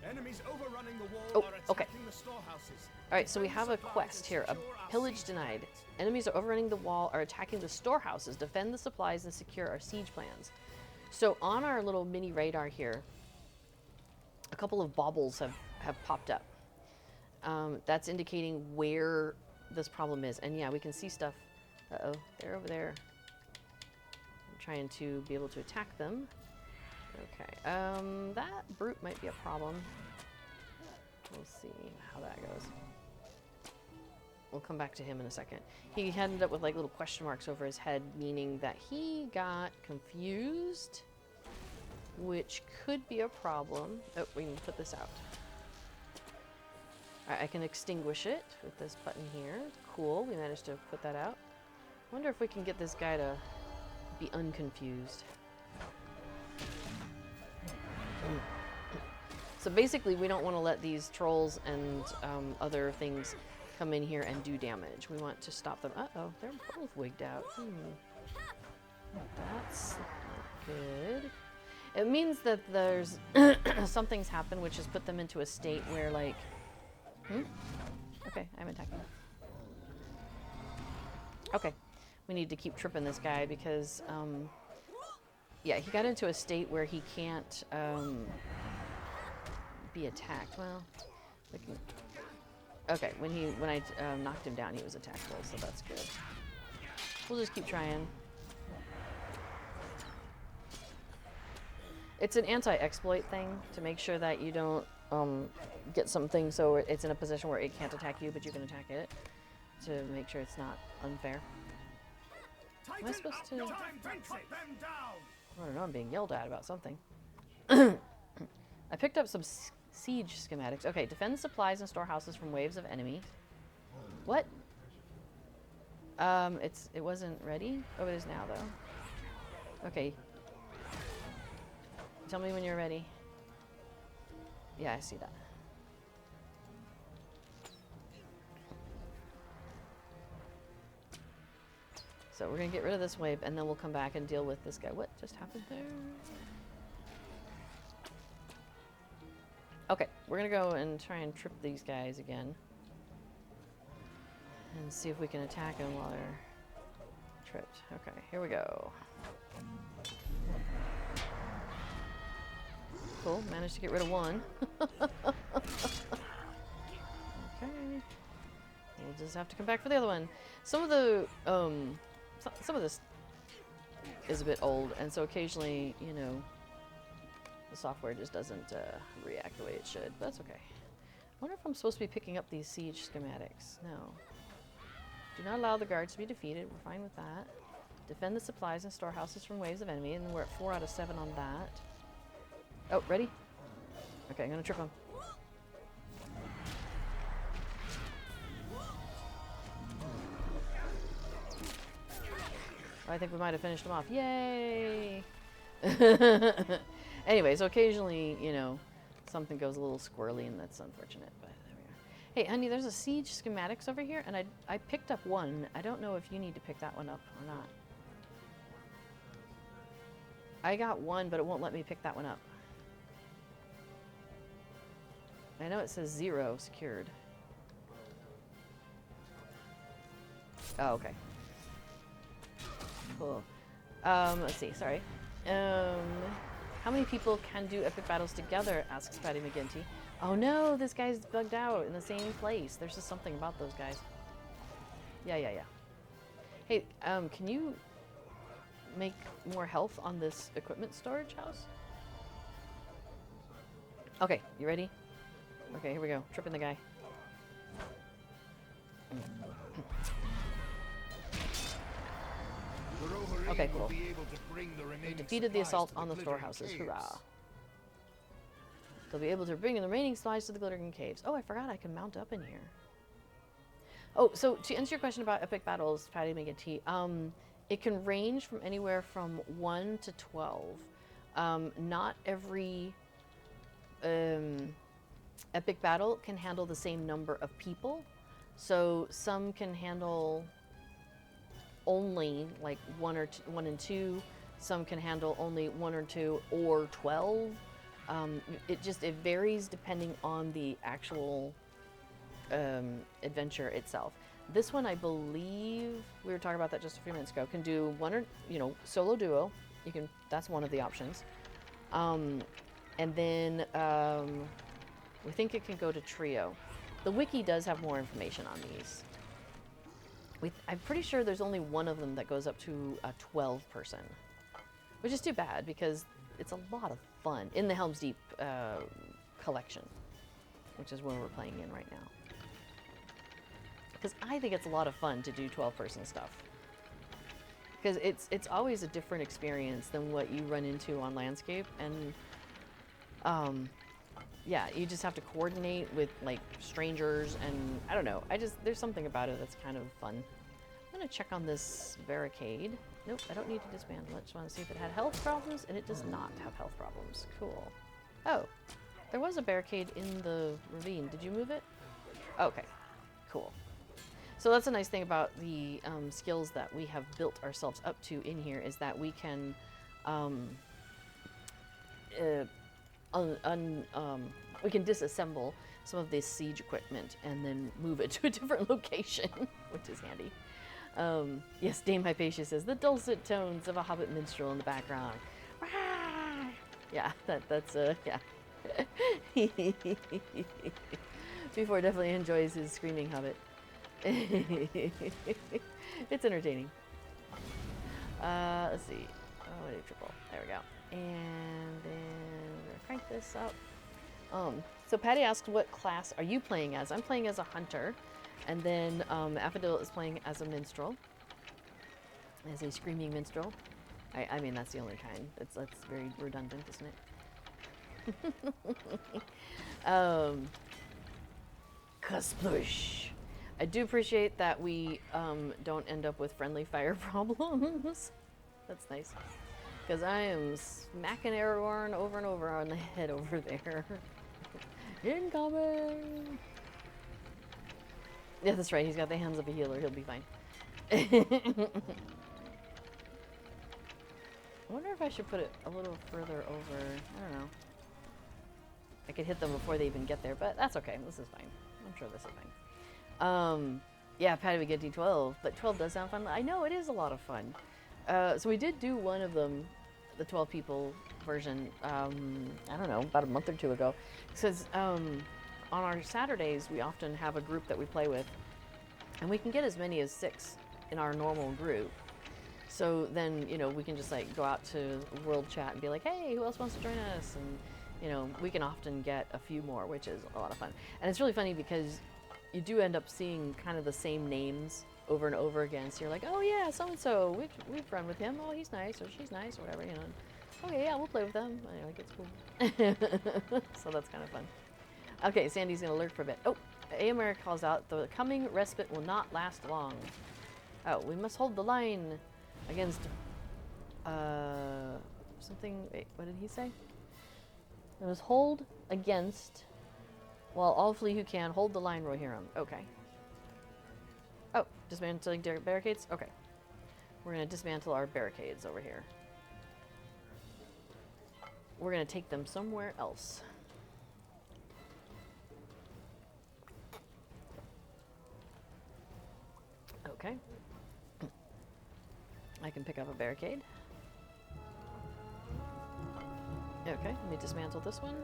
Enemies overrunning the wall are attacking the storehouses. All right, so we have a quest here. A pillage denied. Enemies are overrunning the wall, are attacking the storehouses. Defend the supplies and secure our siege plans. So on our little mini radar here, a couple of baubles have popped up. That's indicating where this problem is. And yeah, we can see stuff. Uh-oh, they're over there. I'm trying to be able to attack them. Okay, that brute might be a problem. We'll see how that goes. We'll come back to him in a second. He ended up with like little question marks over his head, meaning that he got confused, which could be a problem. Oh, we can put this out. All right, I can extinguish it with this button here. Cool, we managed to put that out. Wonder if we can get this guy to be unconfused. So basically, we don't want to let these trolls and other things come in here and do damage. We want to stop them. Uh-oh, they're both wigged out. That's not good. It means that there's something's happened, which has put them into a state where, like... Okay, I'm attacking. Okay, we need to keep tripping this guy because... yeah, he got into a state where he can't be attacked. Well, we can... Okay, when I knocked him down, he was attackable, so that's good. We'll just keep trying. It's an anti-exploit thing to make sure that you don't get something so it's in a position where it can't attack you, but you can attack it, to make sure it's not unfair. Am I supposed to... I don't know, I'm being yelled at about something. I picked up some siege schematics. Okay, defend supplies and storehouses from waves of enemies. What? It wasn't ready? Oh, it is now, though. Okay. Tell me when you're ready. Yeah, I see that. So we're gonna get rid of this wave, and then we'll come back and deal with this guy. What just happened there? Okay, we're gonna go and try and trip these guys again. And see if we can attack them while they're tripped. Okay, here we go. Cool, managed to get rid of one. Okay. We'll just have to come back for the other one. Some of the, some of this is a bit old, and so occasionally, you know, the software just doesn't react the way it should, but that's okay. I wonder if I'm supposed to be picking up these siege schematics. No. Do not allow the guards to be defeated. We're fine with that. Defend the supplies and storehouses from waves of enemy, and we're at 4 out of 7 on that. Oh, ready? Okay, I'm gonna trip him. I think we might have finished him off. Yay! Anyways, occasionally, you know, something goes a little squirrely, and that's unfortunate, but there we are. Hey, honey, there's a siege schematics over here, and I picked up one. I don't know if you need to pick that one up or not. I got one, but it won't let me pick that one up. I know it says 0 secured. Oh, okay. Cool. Let's see, sorry. How many people can do epic battles together, asks Patty McGinty. Oh no, this guy's bugged out in the same place. There's just something about those guys. Yeah. Hey, can you make more health on this equipment storage house? Okay, you ready? Okay, here we go. Tripping the guy. Okay, cool. We defeated the assault on the storehouses. Hurrah. They'll be able to bring in the remaining supplies to the glittering caves. Oh, I forgot I can mount up in here. Oh, so to answer your question about epic battles, Patty McGinty, it can range from anywhere from 1 to 12. Not every Epic Battle can handle the same number of people. So some can handle only like one and two. Some can handle only one or two or 12. It varies depending on the actual adventure itself. This one, I believe, we were talking about that just a few minutes ago, can do one or, solo duo. That's one of the options. And then we think it can go to trio. The wiki does have more information on these. I'm pretty sure there's only one of them that goes up to a 12 person, which is too bad because it's a lot of fun in the Helm's Deep collection, which is where we're playing in right now. Because I think it's a lot of fun to do 12-person stuff. Because it's always a different experience than what you run into on Landscape, and yeah, you just have to coordinate with like strangers, and I don't know. There's something about it that's kind of fun. I'm gonna check on this barricade. Nope, I don't need to dismantle it. Just want to see if it had health problems, and it does not have health problems. Cool. Oh, there was a barricade in the ravine. Did you move it? Okay, cool. So that's a nice thing about the skills that we have built ourselves up to in here, is that we can we can disassemble some of this siege equipment and then move it to a different location, which is handy. Yes, Dame Hypatia says, the dulcet tones of a Hobbit minstrel in the background. Yeah, that's yeah. Before definitely enjoys his screaming Hobbit. It's entertaining. Let's see. Oh, I did triple. There we go. And then we're gonna crank this up. So Patty asked, what class are you playing as? I'm playing as a hunter, and then Affadil is playing as a minstrel, as a screaming minstrel. I mean, that's the only kind. That's very redundant, isn't it? Kasplush. I do appreciate that we don't end up with friendly fire problems. That's nice. Because I am smacking Aragorn over and over on the head over there. Incoming! Yeah, that's right. He's got the hands of a healer. He'll be fine. I wonder if I should put it a little further over. I don't know. I could hit them before they even get there, but that's okay. This is fine. I'm sure this is fine. Yeah, Patty would get D12, but 12 does sound fun. I know, it is a lot of fun. So we did do one of them, the 12 people version, I don't know, about a month or two ago. Because on our Saturdays, we often have a group that we play with, and we can get as many as 6 in our normal group. So then, we can just like go out to world chat and be like, hey, who else wants to join us? And, we can often get a few more, which is a lot of fun. And it's really funny because you do end up seeing kind of the same names over and over again. So you're like, oh yeah, so-and-so, we've run with him. Oh, he's nice, or she's nice, or whatever, Okay, yeah, we'll play with them. Like, it's cool. So that's kind of fun. Okay, Sandy's gonna lurk for a bit. Oh, AMR calls out, the coming respite will not last long. Oh, we must hold the line against, something, wait, what did he say? It was hold against, while all flee who can, hold the line, Rohirrim. Okay. Oh, dismantling barricades? Okay. We're gonna dismantle our barricades over here. We're gonna take them somewhere else. Okay. I can pick up a barricade. Okay, let me dismantle this one.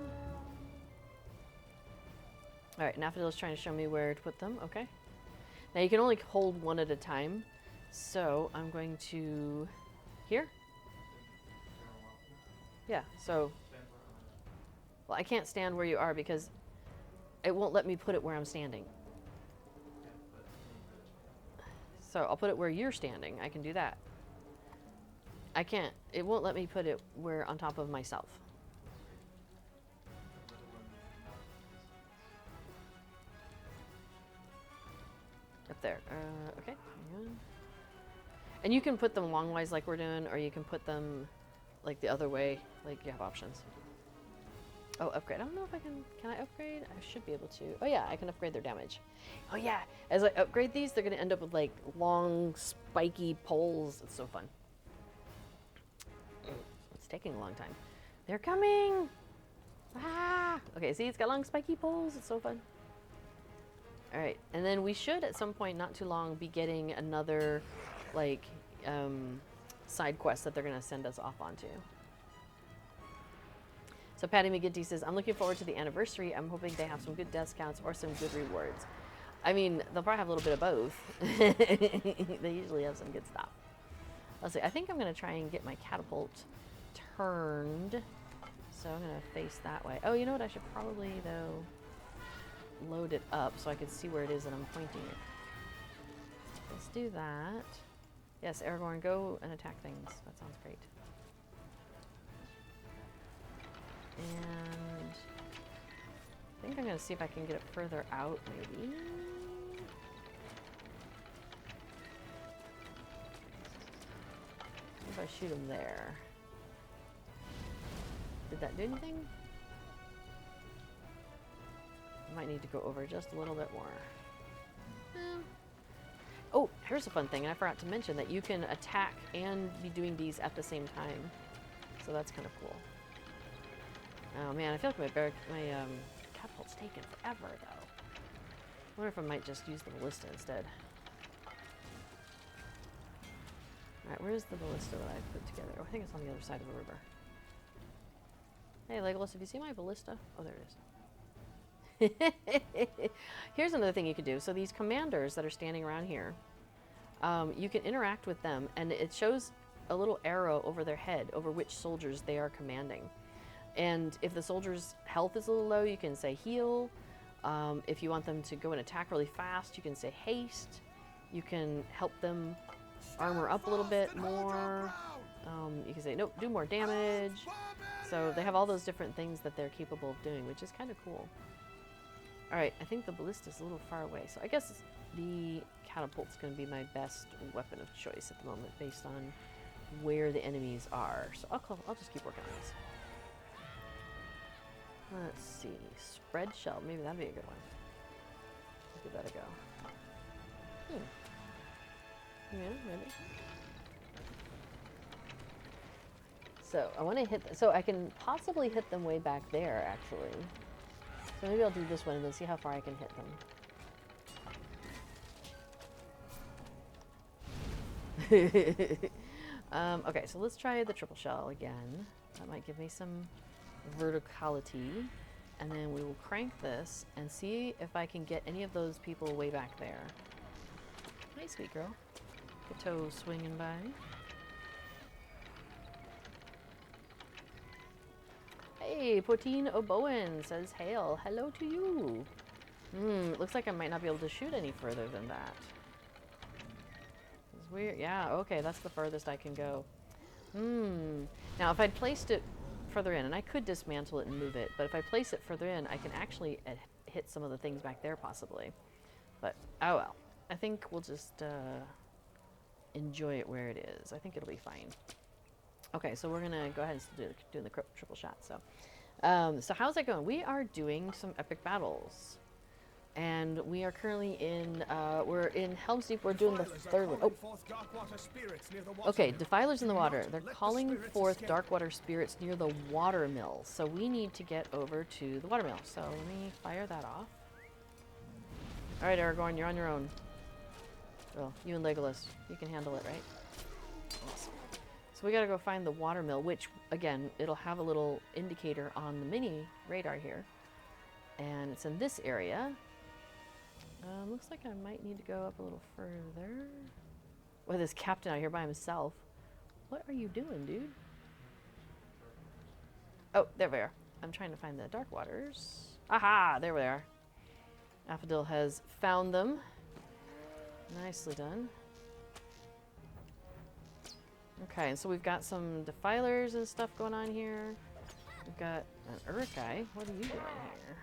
Alright, Naphadil is trying to show me where to put them. Okay. Now you can only hold one at a time. So I'm going to... Here? Yeah, so... Well, I can't stand where you are because it won't let me put it where I'm standing. So I'll put it where you're standing. I can do that. I can't... It won't let me put it where on top of myself. Up there. Okay. Hang on. And you can put them longwise like we're doing, or you can put them like the other way. Like, you have options. Oh, upgrade. I don't know if I can I upgrade? I should be able to. Oh yeah, I can upgrade their damage. Oh yeah, as I upgrade these, they're gonna end up with like long, spiky poles. It's so fun. It's taking a long time. They're coming! Ah! Okay, see, it's got long, spiky poles. It's so fun. Alright, and then we should, at some point, not too long, be getting another, like, side quest that they're gonna send us off onto. So Patty McGinty says, I'm looking forward to the anniversary. I'm hoping they have some good death counts or some good rewards. I mean, they'll probably have a little bit of both. They usually have some good stuff. Let's see. I think I'm going to try and get my catapult turned. So I'm going to face that way. Oh, you know what? I should probably, though, load it up so I can see where it is that I'm pointing it. Let's do that. Yes, Aragorn, go and attack things. That sounds great. And I think I'm going to see if I can get it further out, maybe. If I shoot him there. Did that do anything? I might need to go over just a little bit more. Oh, here's a fun thing, and I forgot to mention that you can attack and be doing these at the same time. So that's kind of cool. Oh man, I feel like my catapult's taken forever though. I wonder if I might just use the ballista instead. Alright, where's the ballista that I put together? Oh, I think it's on the other side of the river. Hey Legolas, have you seen my ballista? Oh, there it is. Here's another thing you could do. So these commanders that are standing around here, you can interact with them, and it shows a little arrow over their head over which soldiers they are commanding. And if the soldier's health is a little low, you can say heal. If you want them to go and attack really fast, you can say haste. You can help them armor up a little bit more. You can say, nope, do more damage. So they have all those different things that they're capable of doing, which is kind of cool. Alright, I think the ballista's a little far away. So I guess the catapult's going to be my best weapon of choice at the moment based on where the enemies are. So I'll just keep working on this. Let's see. Spread shell. Maybe that'd be a good one. Let's give that a go. Yeah, maybe. So I want to hit. So I can possibly hit them way back there, actually. So maybe I'll do this one and then see how far I can hit them. Okay, so let's try the triple shell again. That might give me some verticality, and then we will crank this and see if I can get any of those people way back there. Hi, sweet girl. The toe swinging by. Hey, Potine O'Bowen says, hail, hello to you. Looks like I might not be able to shoot any further than that. It's weird. Yeah, okay, that's the furthest I can go. Now, if I'd placed it further in, and I could dismantle it and move it, but if I place it further in, I can actually hit some of the things back there possibly. But, oh well. I think we'll just enjoy it where it is. I think it'll be fine. Okay, so we're gonna go ahead and do the triple shot. So how's that going? We are doing some epic battles, and we are currently in we're in Helm's Deep. We're doing the third one. Oh, okay. Defilers in the water. They're calling forth dark water spirits near the water mill. So we need to get over to the water mill. So let me fire that off. All right, Aragorn, you're on your own. Well, you and Legolas, you can handle it, right? Awesome. So we gotta go find the water mill, which, again, it'll have a little indicator on the mini radar here. And it's in this area. Looks like I might need to go up a little further. With this captain out here by himself. What are you doing, dude? Oh, there we are. I'm trying to find the dark waters. Aha! There we are. Affodil has found them. Nicely done. Okay, and so we've got some defilers and stuff going on here. We've got an Uruk-hai. What are you doing here?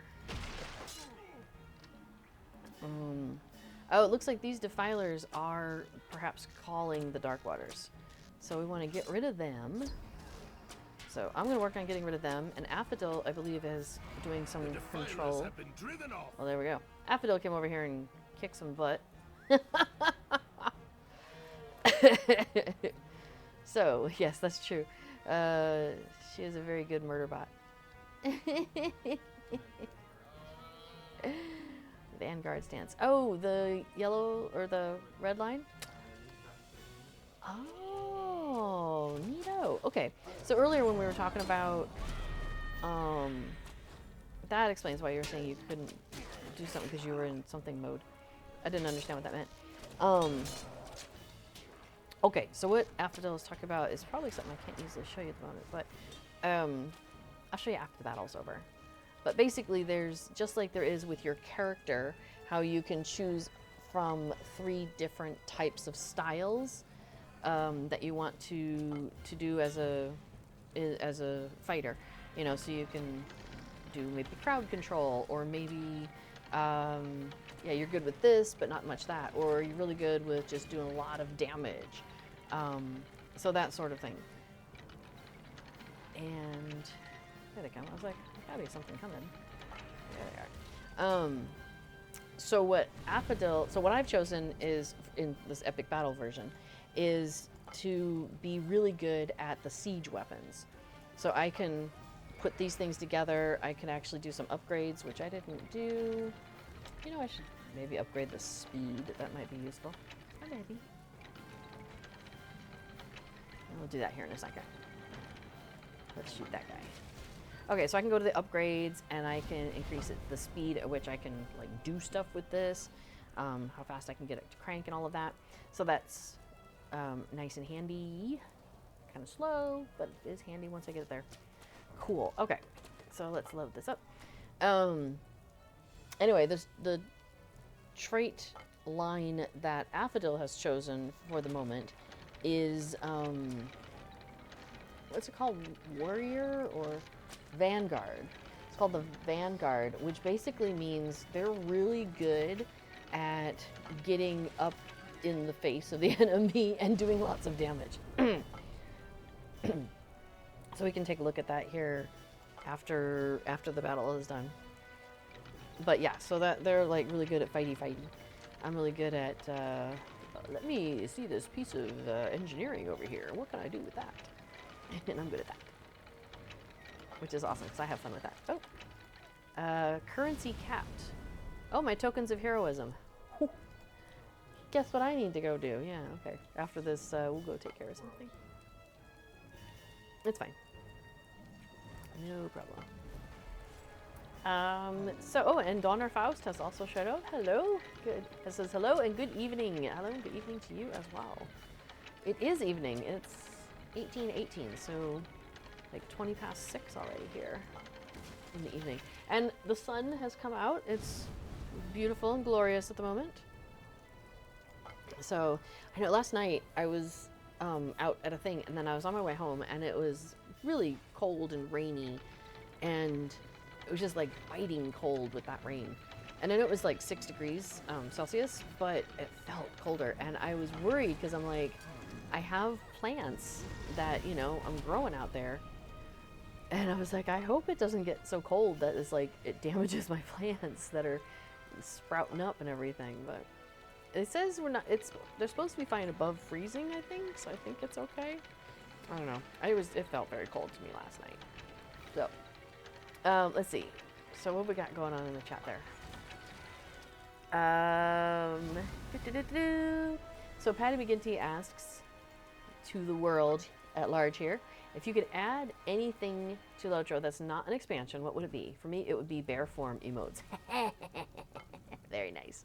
Oh, it looks like these defilers are perhaps calling the dark waters. So we want to get rid of them. So I'm going to work on getting rid of them. And Affodil, I believe, is doing some control. Have been driven off. Well, there we go. Affodil came over here and kicked some butt. So, yes, that's true. She is a very good murder bot. Vanguard stance. Oh, the yellow or the red line? Oh, neato. Okay, so earlier when we were talking about, that explains why you were saying you couldn't do something because you were in something mode. I didn't understand what that meant. Okay, so what Affodil is talking about is probably something I can't easily show you at the moment, but I'll show you after the battle's over. But basically there's, just like there is with your character, how you can choose from 3 different types of styles that you want to do as a fighter. You know, so you can do maybe crowd control, or maybe yeah, you're good with this but not much that, or you're really good with just doing a lot of damage. So that sort of thing. And there they come. I was like, there's gotta be something coming. There they are. So what I've chosen is, in this epic battle version, is to be really good at the siege weapons. So I can put these things together. I can actually do some upgrades, which I didn't do. You know, I should maybe upgrade the speed. That might be useful. Or maybe. We'll do that here in a second. Let's shoot that guy. Okay, so I can go to the upgrades, and I can increase the speed at which I can like do stuff with this, how fast I can get it to crank and all of that. So that's nice and handy. Kind of slow, but it is handy once I get it there. Cool. Okay, so let's load this up. Anyway, the trait line that Affodil has chosen for the moment is what's it called? Warrior or Vanguard? It's called the Vanguard, which basically means they're really good at getting up in the face of the enemy and doing lots of damage. So we can take a look at that here after the battle is done. But yeah, so that they're like really good at fighting. I'm really good at let me see this piece of engineering over here. What can I do with that? And I'm good at that, which is awesome because I have fun with that. Oh, currency capped. Oh, my tokens of heroism. Guess what I need to go do? Yeah, okay. After this, we'll go take care of something. It's fine. No problem. Oh, and Donner Faust has also showed up. Hello. Good. It says hello and good evening. Hello and good evening to you as well. It is evening. It's 18:18, so like 20 past 6 already here in the evening. And the sun has come out. It's beautiful and glorious at the moment. So I know last night I was out at a thing, and then I was on my way home, and it was really cold and rainy, and it was just like biting cold with that rain. And I know it was like 6 degrees Celsius, but it felt colder, and I was worried because I'm like, I have plants that, you know, I'm growing out there, and I was like, I hope it doesn't get so cold that it's like it damages my plants that are sprouting up and everything. But it says they're supposed to be fine above freezing, I think, so I think it's okay. I don't know. It felt very cold to me last night. So let's see. So what we got going on in the chat there? So Patty McGinty asks to the world at large here, if you could add anything to Lotro that's not an expansion, what would it be? For me, it would be bear form emotes. Very nice.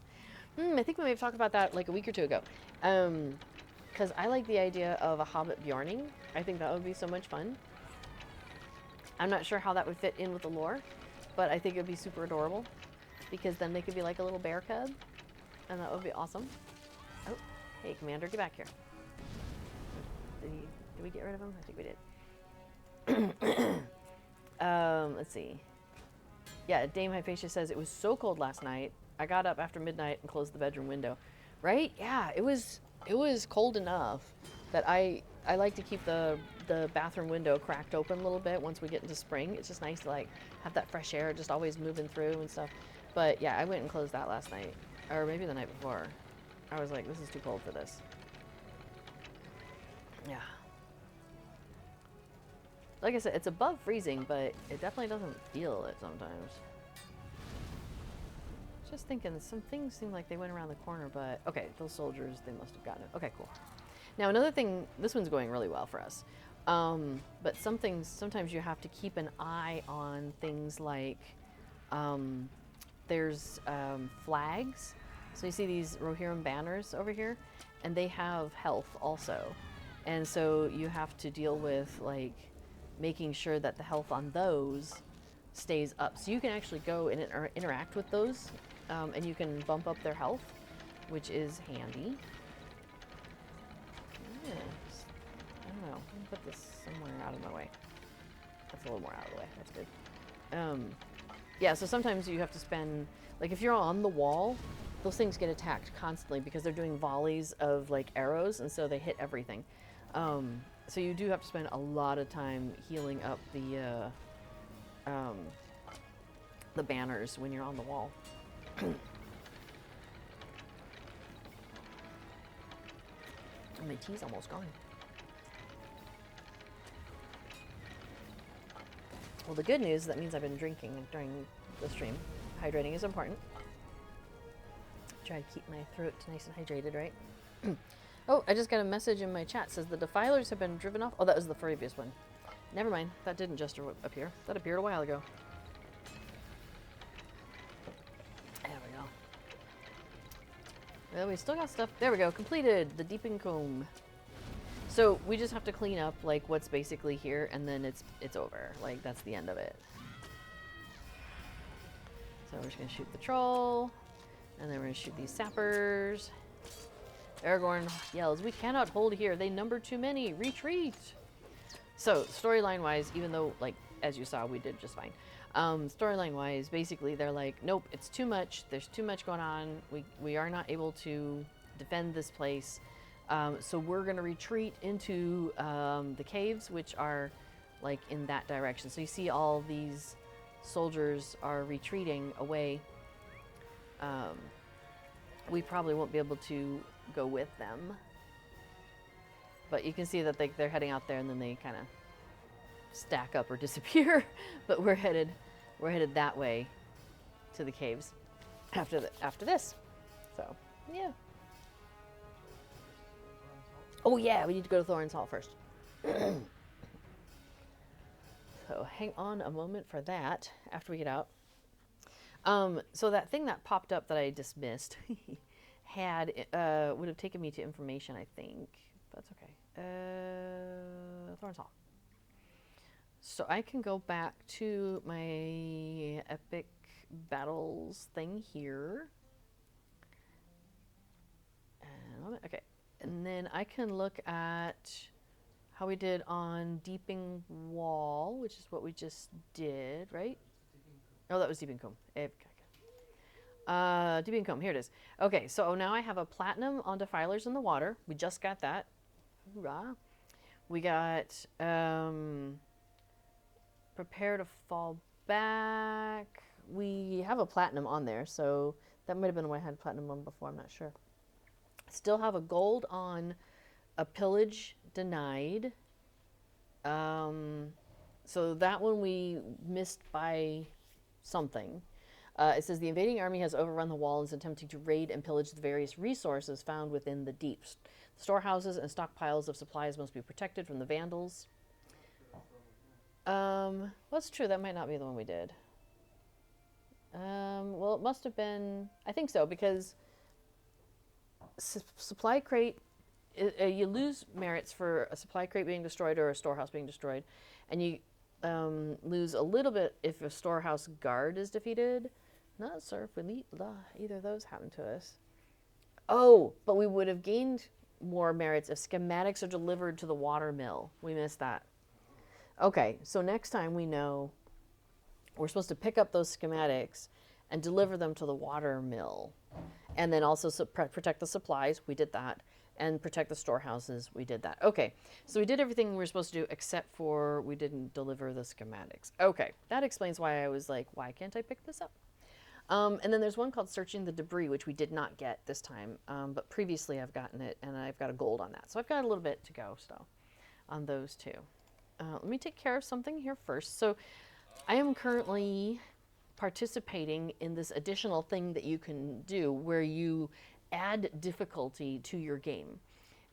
I think we may have talked about that like a week or two ago. Because I like the idea of a Hobbit Bjorning. I think that would be so much fun. I'm not sure how that would fit in with the lore, but I think it would be super adorable, because then they could be like a little bear cub, and that would be awesome. Oh, hey, Commander, get back here. Did we get rid of him? I think we did. Let's see. Yeah, Dame Hypatia says, it was so cold last night. I got up after midnight and closed the bedroom window. Right? Yeah, it was cold enough that I I like to keep the bathroom window cracked open a little bit once we get into spring. It's just nice to like have that fresh air just always moving through and stuff. But yeah, I went and closed that last night, or maybe the night before. I was like, this is too cold for this. Yeah. Like I said, it's above freezing, but it definitely doesn't feel it sometimes. Just thinking, some things seem like they went around the corner, but okay, those soldiers, they must have gotten it. Okay, cool. Now another thing, this one's going really well for us. But some things, sometimes you have to keep an eye on things like, there's flags. So you see these Rohirrim banners over here, and they have health also. And so you have to deal with like making sure that the health on those stays up. So you can actually go and interact with those, and you can bump up their health, which is handy. Yes. I don't know. Let me put this somewhere out of my way. That's a little more out of the way. That's good. Yeah, so sometimes you have to spend, like if you're on the wall, those things get attacked constantly because they're doing volleys of like arrows, and so they hit everything. So you do have to spend a lot of time healing up the banners when you're on the wall. And my tea's almost gone. Well, the good news, that means I've been drinking during the stream. Hydrating is important. Try to keep my throat nice and hydrated, right? Oh, I just got a message in my chat. Says the defilers have been driven off. Oh, that was the previous one. Never mind. That didn't just appear. That appeared a while ago. There we go. Well, we still got stuff. There we go. Completed the Deeping-Coomb. So we just have to clean up like what's basically here, and then it's over. Like that's the end of it. So we're just gonna shoot the troll, and then we're gonna shoot these sappers. Aragorn yells, "We cannot hold here. They number too many. Retreat!" So storyline-wise, even though like as you saw, we did just fine. Storyline-wise, basically they're like, "Nope, it's too much. There's too much going on. We are not able to defend this place." So we're going to retreat into the caves, which are like in that direction. So you see all these soldiers are retreating away. We probably won't be able to go with them. But you can see that they're heading out there, and then they kind of stack up or disappear. But we're headed that way to the caves after this. So, yeah. Oh yeah, we need to go to Thorin's Hall first. So hang on a moment for that after we get out. So that thing that popped up that I dismissed would have taken me to information, I think. That's okay. Thorin's Hall. So I can go back to my epic battles thing here. Okay. And then I can look at how we did on Deeping Wall, which is what we just did, right? Oh, that was Deeping-Coomb. Deeping-Coomb, here it is. Okay, so now I have a platinum on Defilers in the Water. We just got that. Hoorah. We got Prepare to Fall Back. We have a platinum on there, so that might have been why I had platinum on before, I'm not sure. Still have a gold on a pillage denied. So that one we missed by something. It says the invading army has overrun the wall and is attempting to raid and pillage the various resources found within the deeps. Storehouses and stockpiles of supplies must be protected from the vandals. Well, it's true. That might not be the one we did. Well, it must have been. I think so, because supply crate, you lose merits for a supply crate being destroyed or a storehouse being destroyed, and you lose a little bit if a storehouse guard is defeated. Not sure if either of those happened to us. Oh, but we would have gained more merits if schematics are delivered to the water mill. We missed that. Okay, so next time we know we're supposed to pick up those schematics and deliver them to the water mill. And then also protect the supplies. We did that. and protect the storehouses. We did that. Okay, so we did everything we were supposed to do except for we didn't deliver the schematics. Okay, that explains why I was like, why can't I pick this up? And then there's one called Searching the Debris, which we did not get this time, but previously I've gotten it, and I've got a gold on that. So I've got a little bit to go still on those two. Let me take care of something here first. So I am currently participating in this additional thing that you can do where you add difficulty to your game.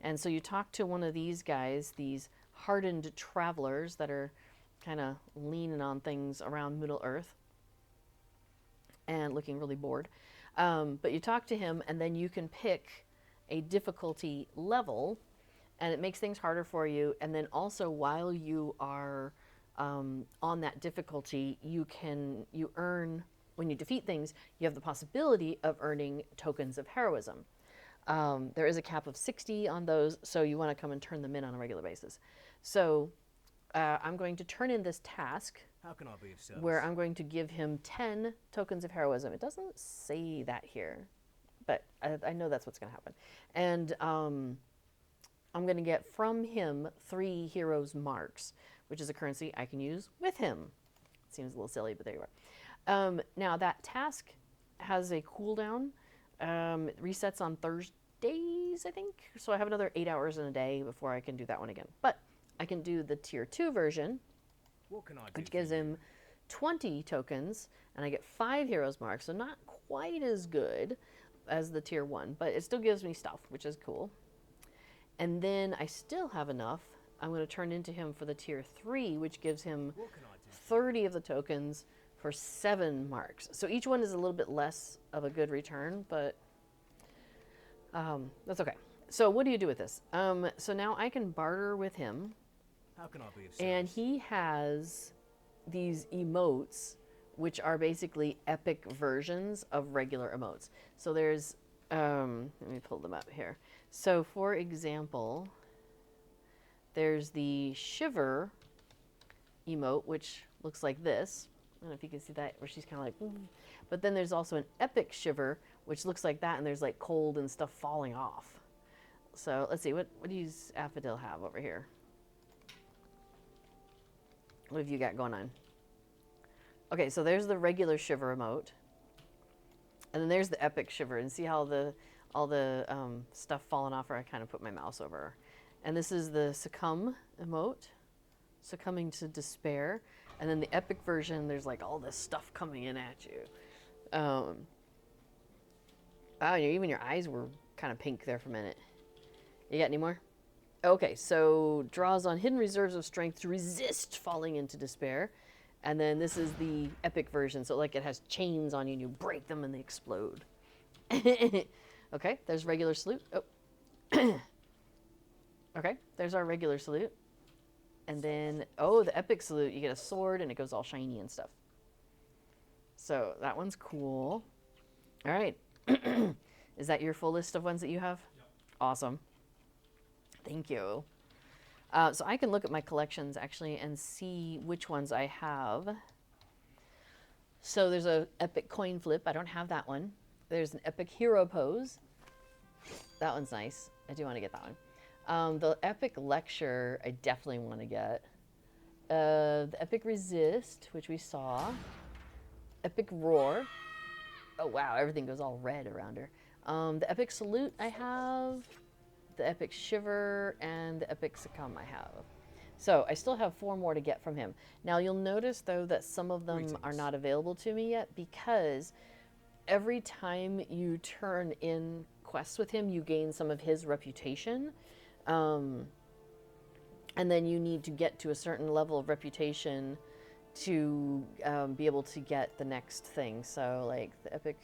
And so you talk to one of these guys, these hardened travelers that are kind of leaning on things around Middle Earth and looking really bored. But you talk to him, and then you can pick a difficulty level, and it makes things harder for you. And then also, while you are on that difficulty, you earn, when you defeat things, you have the possibility of earning tokens of heroism. There is a cap of 60 on those, so you want to come and turn them in on a regular basis. So I'm going to turn in this task. How can I be of service? Where I'm going to give him 10 tokens of heroism. It doesn't say that here, but I know that's what's going to happen. And I'm going to get from him 3 heroes marks, which is a currency I can use with him. Seems a little silly, but there you are. Now that task has a cooldown. It resets on Thursdays, I think. So I have another 8 hours in a day before I can do that one again. But I can do the tier 2 version, What can I do which gives him 20 tokens, and I get 5 heroes marks. So not quite as good as the tier 1, but it still gives me stuff, which is cool. And then I still have enough. I'm going to turn into him for the tier 3, which gives him 30 of the tokens for 7 marks. So each one is a little bit less of a good return, but that's okay. So what do you do with this? So now I can barter with him. How can I be of service? And he has these emotes, which are basically epic versions of regular emotes. So there's, let me pull them up here. So for example, there's the shiver emote, which looks like this. I don't know if you can see that, where she's kind of like, mm. But then there's also an epic shiver, which looks like that, and there's like cold and stuff falling off. So let's see, what does Affadil have over here? What have you got going on? Okay, so there's the regular shiver emote. And then there's the epic shiver. And see how all the stuff falling off, or I kind of put my mouse over her. And this is the succumb emote, succumbing to despair. And then the epic version, there's like all this stuff coming in at you. Oh, even your eyes were kind of pink there for a minute. You got any more? Okay, so draws on hidden reserves of strength to resist falling into despair. And then this is the epic version. So like it has chains on you and you break them and they explode. Okay, there's regular salute. Oh. Okay, there's our regular salute. And then, oh, the epic salute, you get a sword and it goes all shiny and stuff. So that one's cool. All right. Is that your full list of ones that you have? Yep. Awesome. Thank you. So I can look at my collections actually and see which ones I have. So there's a epic coin flip. I don't have that one. There's an epic hero pose. That one's nice. I do want to get that one. The epic lecture, I definitely want to get. The epic resist, which we saw. Epic roar. Oh wow, everything goes all red around her. The epic salute I have. The epic shiver and the epic succumb I have. So I still have 4 more to get from him. Now you'll notice though that some of them are not available to me yet because every time you turn in quests with him, you gain some of his reputation. And then you need to get to a certain level of reputation to be able to get the next thing. So like the epic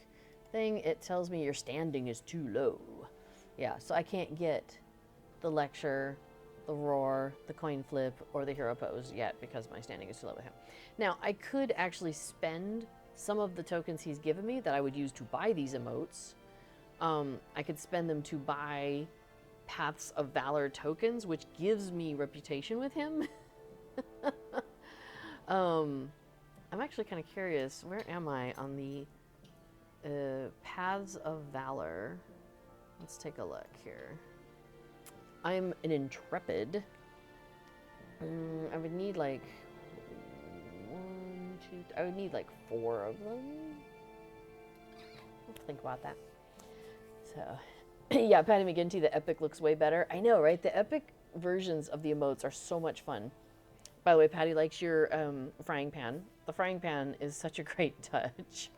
thing, it tells me your standing is too low. Yeah, so I can't get the lecture, the roar, the coin flip, or the hero pose yet because my standing is too low with him. Now, I could actually spend some of the tokens he's given me that I would use to buy these emotes. I could spend them to buy Paths of Valor tokens, which gives me reputation with him. I'm actually kind of curious. Where am I on the Paths of Valor? Let's take a look here. I'm an intrepid. I would need like one, two. I would need like 4 of them. Let's think about that. So, yeah, Patty McGinty, the epic looks way better. I know, right? The epic versions of the emotes are so much fun. By the way, Patty likes your frying pan. The frying pan is such a great touch.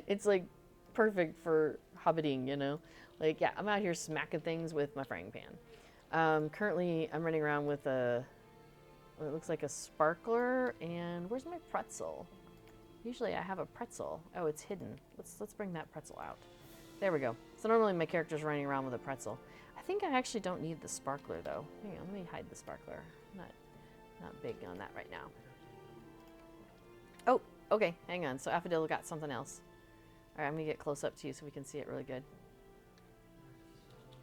It's like perfect for hobbiting, you know? Like, yeah, I'm out here smacking things with my frying pan. Currently, I'm running around with it looks like a sparkler, and where's my pretzel? Usually I have a pretzel. Oh, it's hidden. Let's bring that pretzel out. There we go. So normally my character's running around with a pretzel. I think I actually don't need the sparkler though. Hang on, let me hide the sparkler. Not big on that right now. Oh, okay, hang on. So Affadil got something else. All right, I'm gonna get close up to you so we can see it really good.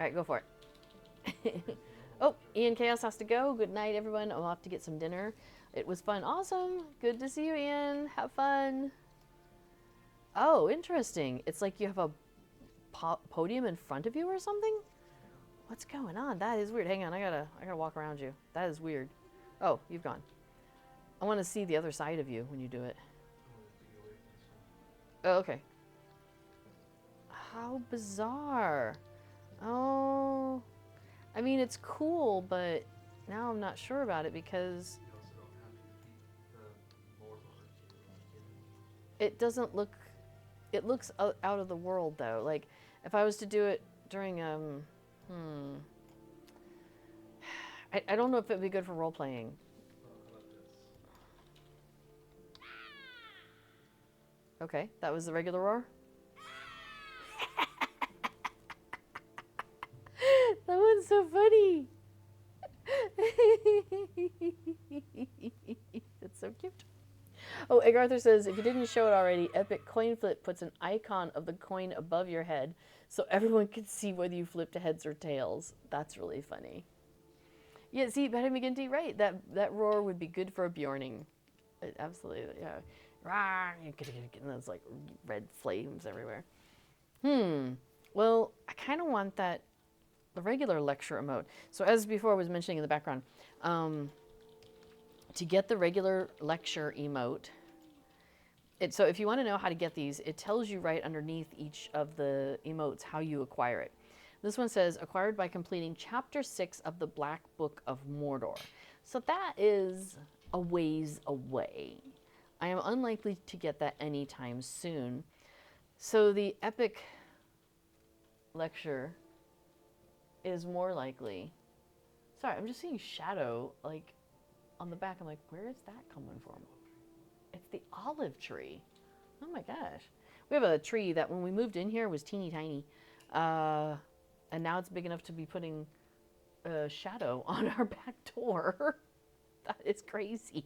All right, go for it. Oh, Ian Chaos has to go. Good night, everyone. I'll have to get some dinner. It was fun. Awesome. Good to see you, Ian. Have fun. Oh, interesting. It's like you have a podium in front of you or something? What's going on? That is weird. Hang on. I gotta walk around you. That is weird. Oh, you've gone. I want to see the other side of you when you do it. Oh, okay. How bizarre. Oh, I mean, it's cool, but now I'm not sure about it because it doesn't look, it looks out of the world though. Like if I was to do it during, I don't know if it'd be good for role playing. Okay, that was the regular roar. That one's so funny. That's so cute. Oh, Egg Arthur says, if you didn't show it already, Epic Coin Flip puts an icon of the coin above your head so everyone can see whether you flipped heads or tails. That's really funny. Yeah, see, Patty McGinty, right? That roar would be good for a Bjorning. Absolutely, yeah. And there's like red flames everywhere. Well, I kind of want the regular lecture emote. So as before I was mentioning in the background, to get the regular lecture emote, so if you want to know how to get these, it tells you right underneath each of the emotes how you acquire it. This one says, acquired by completing Chapter 6 of the Black Book of Mordor. So that is a ways away. I am unlikely to get that anytime soon. So the epic lecture is more likely. Sorry, I'm just seeing shadow like on the back. I'm like, where is that coming from? It's the olive tree. Oh my gosh. We have a tree that when we moved in here was teeny tiny. And now it's big enough to be putting a shadow on our back door. That is crazy.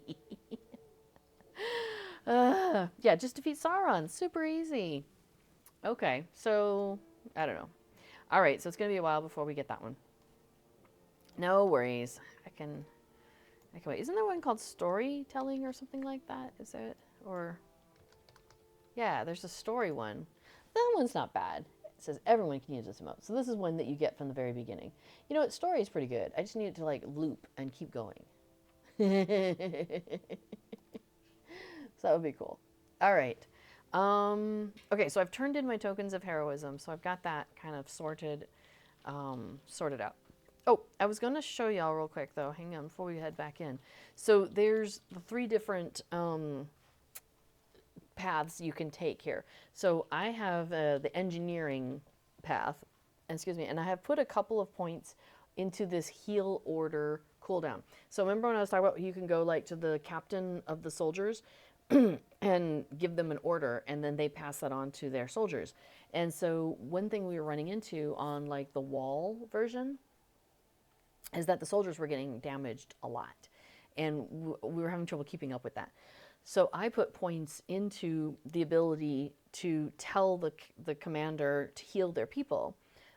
Yeah, just defeat Sauron. Super easy. Okay, so I don't know. All right, so it's going to be a while before we get that one. No worries. I can wait. Isn't there one called storytelling or something like that? Is it? Or yeah, there's a story one. That one's not bad. It says everyone can use this emote. So this is one that you get from the very beginning. You know what? Story is pretty good. I just need it to like loop and keep going. So that would be cool. All right. Okay, so I've turned in my tokens of heroism, so I've got that kind of sorted out. Oh, I was going to show y'all real quick, though. Hang on, before we head back in. So there's the 3 different paths you can take here. So I have the engineering path, and I have put a couple of points into this heal order cooldown. So remember when I was talking about you can go like to the captain of the soldiers and give them an order, and then they pass that on to their soldiers. And so one thing we were running into on like the wall version is that the soldiers were getting damaged a lot, and we were having trouble keeping up with that. So I put points into the ability to tell the commander to heal their people.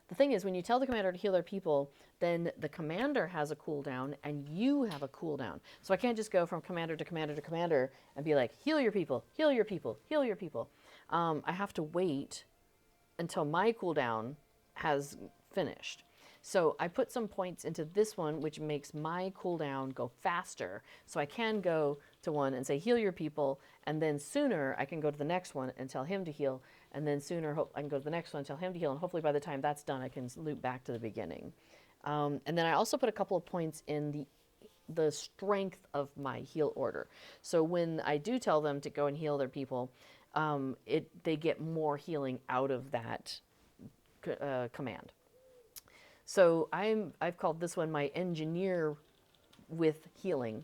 The thing is, when you tell the commander to heal their people, then the commander has a cooldown and you have a cooldown. So I can't just go from commander to commander to commander and be like, heal your people, heal your people, heal your people. I have to wait until my cooldown has finished. So I put some points into this one, which makes my cooldown go faster. So I can go to one and say, heal your people, and then sooner I can go to the next one and tell him to heal, and then sooner I can go to the next one and tell him to heal, and hopefully by the time that's done, I can loop back to the beginning. And then I also put a couple of points in the strength of my heal order. So when I do tell them to go and heal their people, they get more healing out of that command. So I've called this one my engineer with healing.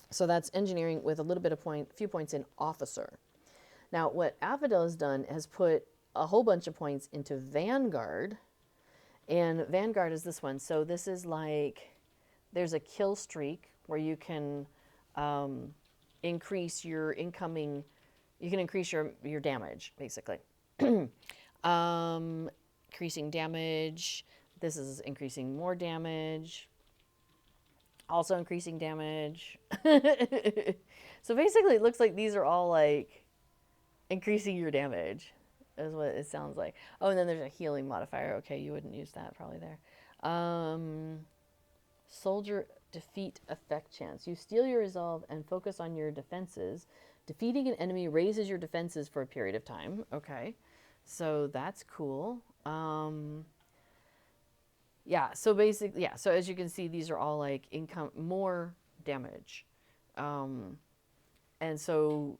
So that's engineering with a little bit of few points in officer. Now what Affidel has done has put a whole bunch of points into Vanguard, and Vanguard is this one. So this is like, there's a kill streak where you can increase your incoming, you can increase your damage, basically. Increasing damage. This is increasing more damage. Also increasing damage. So basically it looks like these are all like increasing your damage is what it sounds like. Oh, and then there's a healing modifier. Okay, you wouldn't use that probably there. Soldier defeat effect chance. You steal your resolve and focus on your defenses. Defeating an enemy raises your defenses for a period of time. Okay, so that's cool. Yeah, so basically, yeah, so as you can see, these are all like more damage. And so,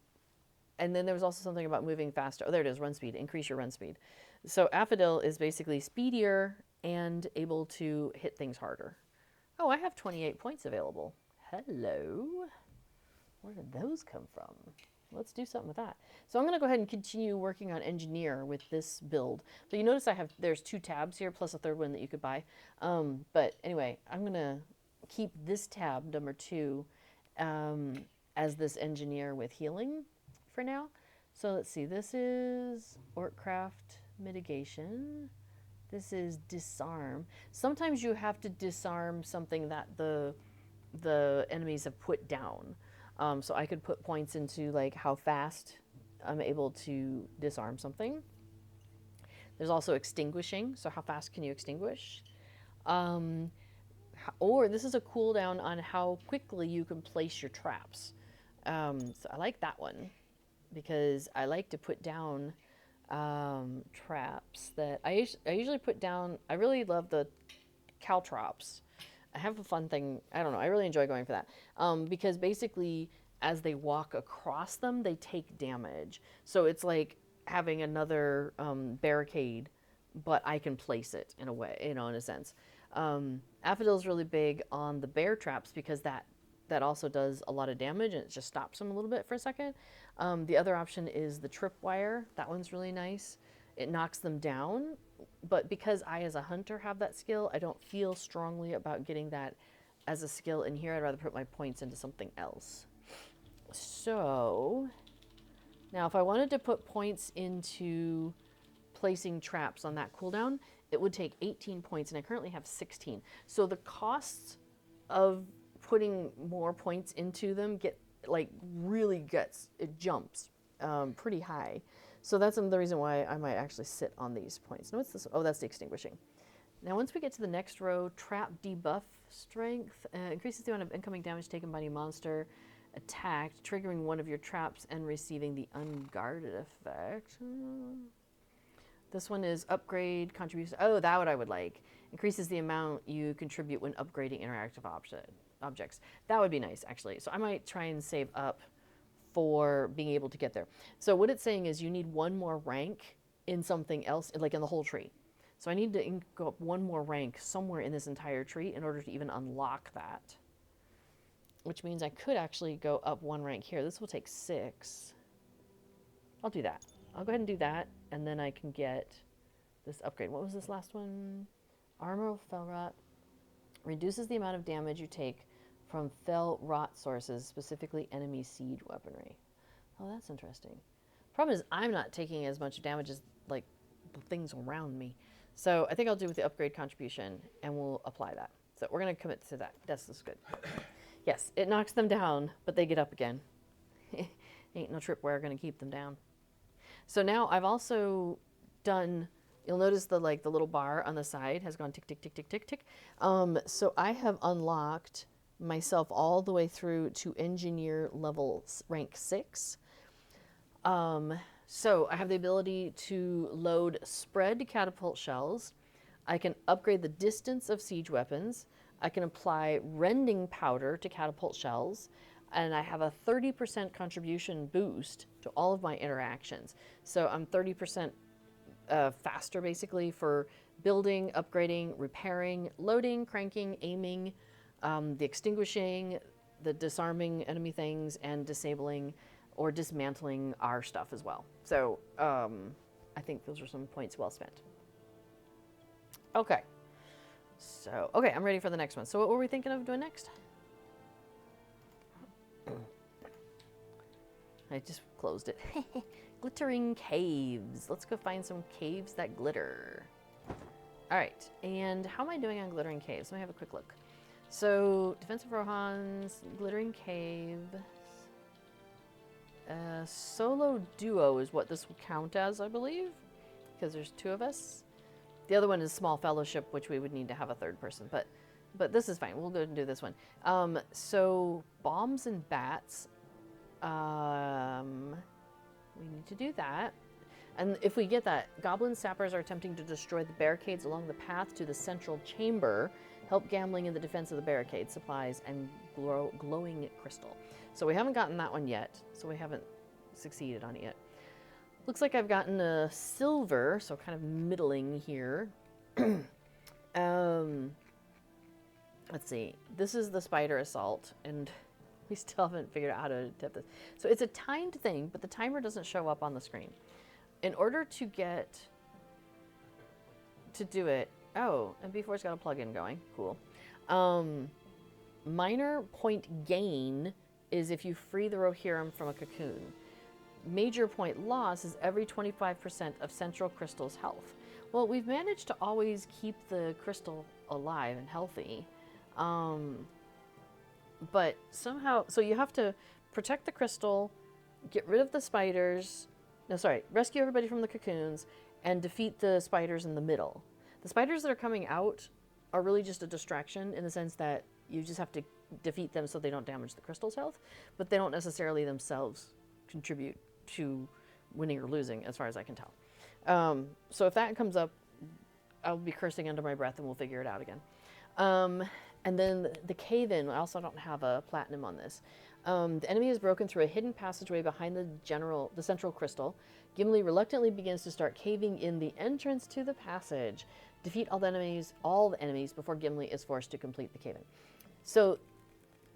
and then there was also something about moving faster. Oh, there it is, run speed, increase your run speed. So Affidel is basically speedier and able to hit things harder. Oh, I have 28 points available. Hello. Where did those come from? Let's do something with that. So I'm going to go ahead and continue working on engineer with this build. So you notice there's 2 tabs here plus a third one that you could buy. But anyway, I'm going to keep this tab, number 2, as this engineer with healing for now. So let's see, this is Orcraft mitigation. This is disarm. Sometimes you have to disarm something that the enemies have put down. So I could put points into like how fast I'm able to disarm something. There's also extinguishing. So how fast can you extinguish? Or this is a cooldown on how quickly you can place your traps. So I like that one because I like to put down traps that I usually put down. I really love the caltrops. I have a fun thing. I don't know. I really enjoy going for that because basically as they walk across them, they take damage. So it's like having another barricade, but I can place it in a way, in a sense. Affidel is really big on the bear traps because that also does a lot of damage and it just stops them a little bit for a second. The other option is the tripwire. That one's really nice. It knocks them down, but because I as a hunter have that skill, I don't feel strongly about getting that as a skill in here. I'd rather put my points into something else. So now if I wanted to put points into placing traps on that cooldown, it would take 18 points and I currently have 16. So the costs of putting more points into them it jumps pretty high. So that's the reason why I might actually sit on these points. No, what's this? Oh, that's the extinguishing. Now, once we get to the next row, trap debuff strength increases the amount of incoming damage taken by any monster attacked, triggering one of your traps and receiving the unguarded effect. This one is upgrade contribution. Oh, that what I would like. Increases the amount you contribute when upgrading interactive objects. That would be nice, actually. So I might try and save up for being able to get there. So what it's saying is you need one more rank in something else, like in the whole tree. So I need to go up one more rank somewhere in this entire tree in order to even unlock that. Which means I could actually go up one rank here. This will take 6. I'll do that. I'll go ahead and do that, and then I can get this upgrade. What was this last one? Armor of Fell Rot. Reduces the amount of damage you take from fell rot sources, specifically enemy siege weaponry. Oh, that's interesting. Problem is, I'm not taking as much damage as like the things around me. So I think I'll do with the upgrade contribution, and we'll apply that. So we're going to commit to that. This is good. Yes, it knocks them down, but they get up again. Ain't no tripwire going to keep them down. So now I've also done You'll notice the little bar on the side has gone tick, tick, tick, tick, tick, tick. So I have unlocked myself all the way through to engineer level rank 6. So I have the ability to load spread catapult shells. I can upgrade the distance of siege weapons. I can apply rending powder to catapult shells. And I have a 30% contribution boost to all of my interactions. So I'm 30% faster basically for building, upgrading, repairing, loading, cranking, aiming, the extinguishing, the disarming enemy things, and disabling or dismantling our stuff as well. So I think those are some points well spent. Okay. So, okay, I'm ready for the next one. So what were we thinking of doing next? I just closed it. Glittering caves. Let's go find some caves that glitter. All right, and how am I doing on glittering caves? Let me have a quick look. So, defensive Rohans, glittering cave. Solo duo is what this would count as, I believe, because there's 2 of us. The other one is small fellowship, which we would need to have a 3rd person, but this is fine. We'll go and do this one. So, bombs and bats. We need to do that. And if we get that, goblin sappers are attempting to destroy the barricades along the path to the central chamber. Help gambling in the defense of the barricade, supplies, and glowing crystal. So we haven't gotten that one yet. So we haven't succeeded on it yet. Looks like I've gotten a silver, so kind of middling here. Let's see. This is the spider assault, and we still haven't figured out how to tip this. So it's a timed thing, but the timer doesn't show up on the screen. In order to get to do it, oh, and B4's got a plugin going. Cool. Minor point gain is if you free the Rohirrim from a cocoon. Major point loss is every 25% of central crystal's health. Well, we've managed to always keep the crystal alive and healthy. But somehow, so you have to protect the crystal, get rid of the spiders, rescue everybody from the cocoons, and defeat the spiders in the middle. The spiders that are coming out are really just a distraction in the sense that you just have to defeat them so they don't damage the crystal's health, but they don't necessarily themselves contribute to winning or losing, as far as I can tell. So if that comes up, I'll be cursing under my breath and we'll figure it out again. And then the cave-in, I also don't have a platinum on this. The enemy is broken through a hidden passageway behind the central crystal. Gimli reluctantly begins to start caving in the entrance to the passage. Defeat all the enemies before Gimli is forced to complete the cave-in. So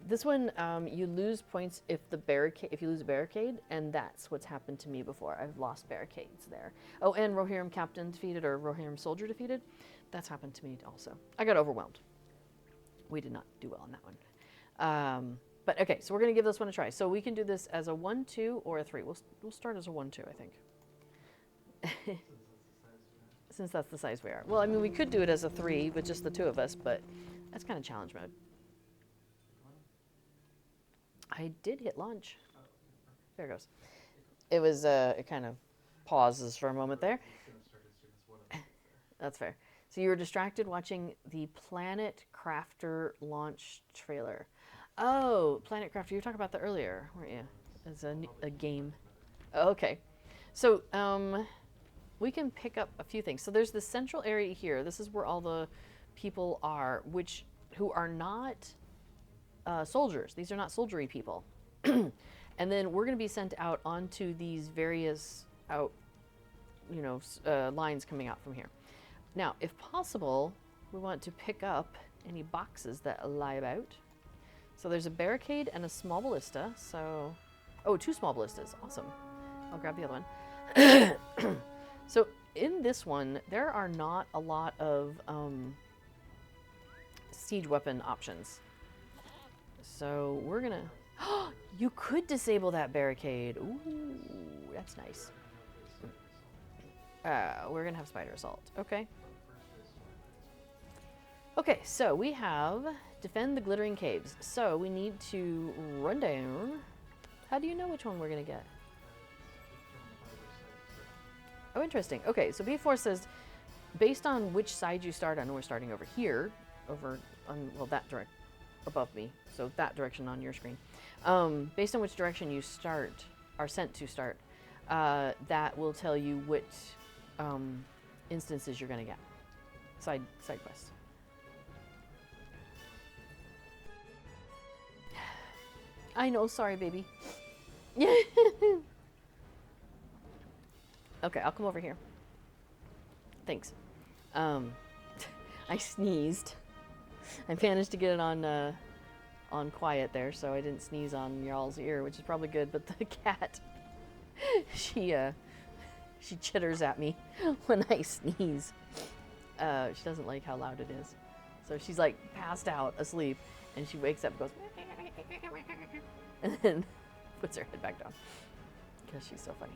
this one, you lose points if you lose a barricade, and that's what's happened to me before. I've lost barricades there. Oh, and Rohirrim captain defeated, or Rohirrim soldier defeated. That's happened to me also. I got overwhelmed. We did not do well on that one. But okay, so we're going to give this one a try. So we can do this as a 1, 2, or a 3. We'll start as a 1, 2, I think. Since that's the size we are. Well, I mean, we could do it as a 3 with just the 2 of us, but that's kind of challenge mode. I did hit launch. There it goes. It was, it kind of pauses for a moment there. That's fair. So you were distracted watching the Planet Crafter launch trailer. Oh, Planet Crafter, you were talking about that earlier, weren't you? As a game. Oh, okay. So we can pick up a few things. So there's the central area here. This is where all the people are, who are not soldiers. These are not soldiery people. And then we're going to be sent out onto these various lines coming out from here. Now, if possible, we want to pick up any boxes that lie about. So there's a barricade and a small ballista. So, 2 small ballistas. Awesome. I'll grab the other one. So in this one, there are not a lot of siege weapon options. So we're gonna, you could disable that barricade. Ooh, that's nice. We're gonna have spider assault. Okay. Okay, so we have defend the glittering caves. So we need to run down. How do you know which one we're gonna get? Oh, interesting. Okay, so B4 says based on which side you start, I know we're starting over here, over on, well, that direct above me, so that direction on your screen. Based on which direction you start, are sent to start, that will tell you which instances you're going to get. Side quests. I know, sorry, baby. Okay, I'll come over here. Thanks. I sneezed. I managed to get it on quiet there, so I didn't sneeze on y'all's ear, which is probably good. But the cat, she chitters at me when I sneeze. She doesn't like how loud it is, so she's like passed out, asleep, and she wakes up, and goes, and then puts her head back down because she's so funny.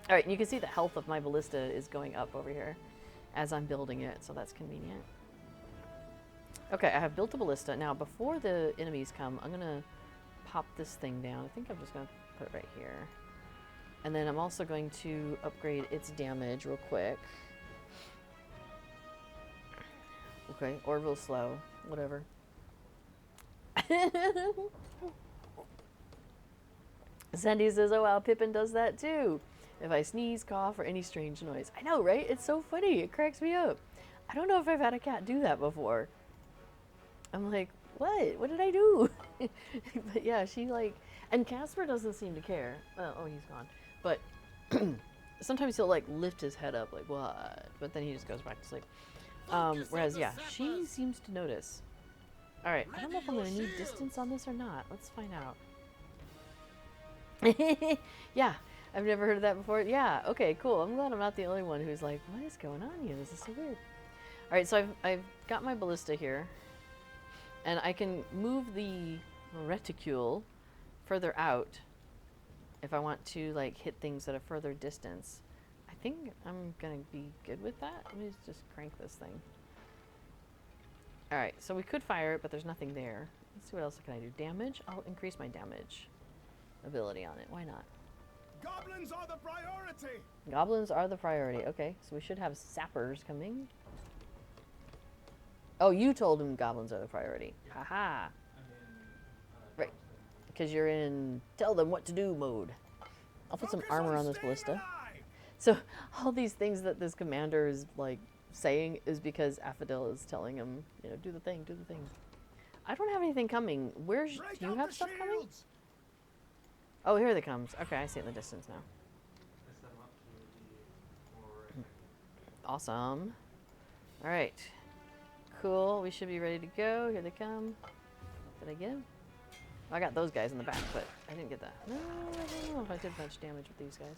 All right, and you can see the health of my ballista is going up over here as I'm building it, so that's convenient. Okay, I have built a ballista. Now, before the enemies come, I'm going to pop this thing down. I think I'm just going to put it right here. And then I'm also going to upgrade its damage real quick. Okay, or real slow, whatever. Sandy says, oh wow, Pippin does that too. If I sneeze, cough, or any strange noise. I know, right? It's so funny. It cracks me up. I don't know if I've had a cat do that before. I'm like, what? What did I do? But yeah, she like, and Casper doesn't seem to care. Oh, he's gone. But sometimes he'll like lift his head up like, what? But then he just goes back to sleep. Whereas, yeah, she seems to notice. All right, I don't know if I'm going to need distance on this or not. Let's find out. Yeah, I've never heard of that before. Yeah, okay, cool. I'm glad I'm not the only one who's like, what is going on here? This is so weird. All right, so I've got my ballista here. And I can move the reticule further out if I want to like hit things at a further distance. I think I'm gonna be good with that. Let me just crank this thing. All right, so we could fire it, but there's nothing there. Let's see what else can I do. Damage? I'll increase my damage ability on it. Why not? Goblins are the priority. Goblins are the priority. Okay, so we should have sappers coming. Oh, you told him goblins are the priority. Haha. Right. Because you're in tell them what to do mode. I'll put some armor on this ballista. So all these things that this commander is like saying is because Affadil is telling him, you know, do the thing, do the thing. I don't have anything coming. Where's do you have stuff coming? Oh, here they comes. Okay, I see it in the distance now. Awesome. All right. Cool. We should be ready to go. Here they come. Did I get them? I got those guys in the back, but I didn't get that. No, I don't know if I did much damage with these guys.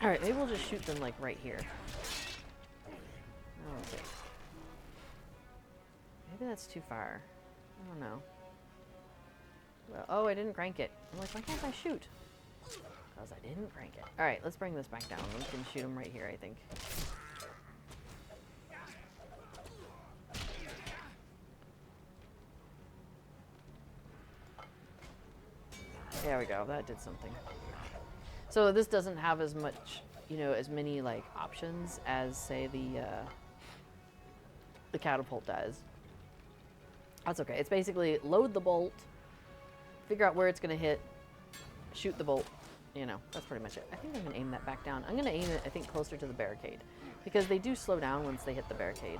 All right, maybe we'll just shoot them like right here. Okay. Maybe that's too far. I don't know. Well, oh, I didn't crank it. I'm like, why can't I shoot? Because I didn't crank it. All right, let's bring this back down. We can shoot them right here, I think. There we go. That did something. So this doesn't have as much, you know, as many like options as say the catapult does. That's okay. It's basically load the bolt, figure out where it's going to hit, shoot the bolt. You know, that's pretty much it. I think I'm going to aim that back down. I'm going to aim it, I think, closer to the barricade because they do slow down once they hit the barricade.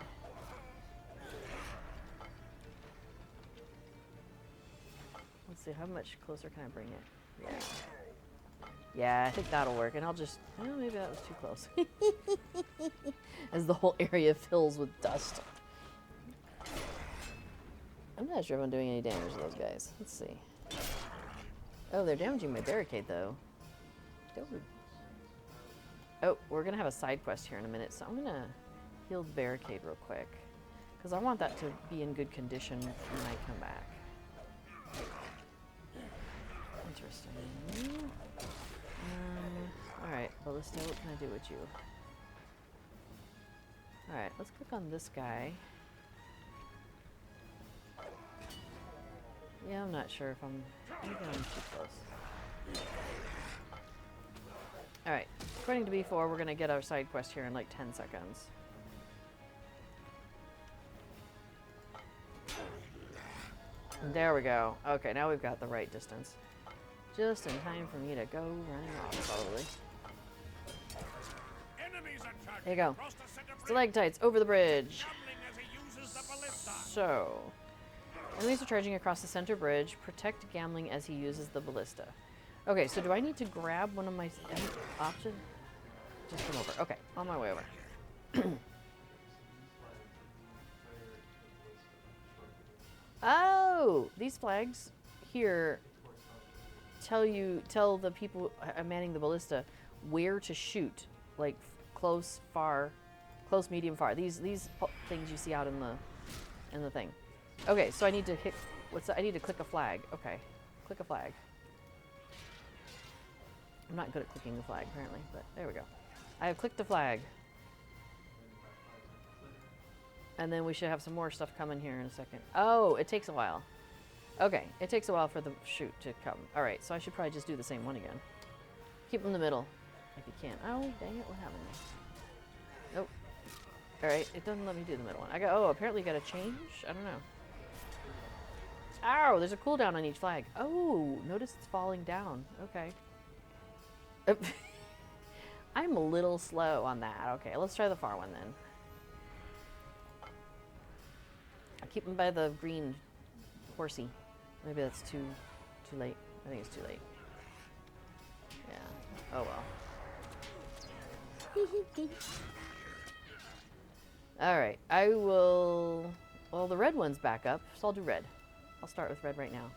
Let's see, how much closer can I bring it? Yeah. Yeah, I think that'll work. And I'll just, oh, maybe that was too close. As the whole area fills with dust. I'm not sure if I'm doing any damage to those guys. Let's see. Oh, they're damaging my barricade, though. Oh, we're going to have a side quest here in a minute, so I'm going to heal the barricade real quick. Because I want that to be in good condition when I come back. Interesting. Alright, Ballista, what can I do with you? Alright, let's click on this guy. Yeah, I'm not sure if I'm too close. Alright, According to B4, we're gonna get our side quest here in like 10 seconds. There we go. Okay, now we've got the right distance. Just in time for me to go running off, probably. There you go. Stalactites over the bridge. So, enemies are charging across the center bridge. Protect Gambling as he uses the ballista. Okay, so do I need to grab one of my options? Just come over. Okay, on my way over. Oh, these flags here tell the people manning the ballista where to shoot, like close, far, close, medium, far. These things you see out in the thing. Okay, so I need to hit. What's that? I need to click a flag. Okay, click a flag. I'm not good at clicking the flag apparently, but there we go. I have clicked the flag. And then we should have some more stuff coming here in a second. Oh, it takes a while. Okay, it takes a while for the shoot to come. All right, so I should probably just do the same one again. Keep them in the middle, if you can. Oh, dang it, what happened? Nope. All right, it doesn't let me do the middle one. Oh, apparently you got to change? I don't know. Ow, there's a cooldown on each flag. Oh, notice it's falling down. Okay. I'm a little slow on that. Okay, let's try the far one then. I'll keep them by the green horsey. Maybe that's too late. I think it's too late. Yeah. Oh well. Alright, I will... Well, the red one's back up, so I'll do red. I'll start with red right now.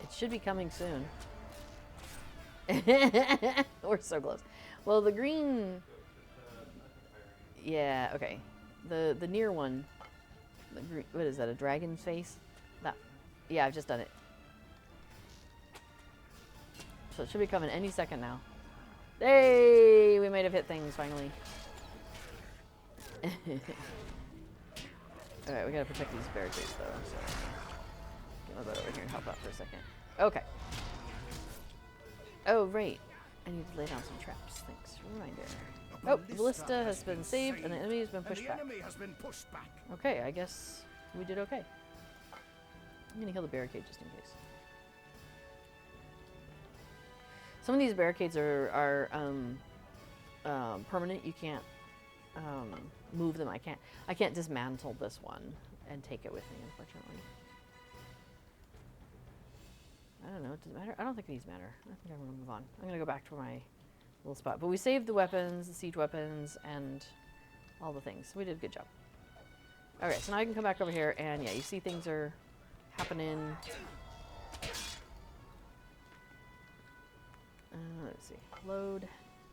It should be coming soon. We're so close. Well, the green... Yeah, okay. The near one... The green, what is that, a dragon's face? That, yeah, I've just done it. So it should be coming any second now. Hey! We might have hit things, finally. Alright, we gotta protect these barricades, though. So get my butt over here and help out for a second. Okay. Oh, right. I need to lay down some traps. Thanks. Reminder. Oh, the ballista has been saved and the enemy has been pushed back. Okay, I guess we did okay. I'm gonna heal the barricade just in case. Some of these barricades are permanent. You can't move them. I can't dismantle this one and take it with me, unfortunately. I don't know. Does it matter? I don't think these matter. I think I'm going to move on. I'm going to go back to my little spot. But we saved the weapons, the siege weapons, and all the things. So we did a good job. Okay, so now I can come back over here, and yeah, you see things are happening. Let's see. Load.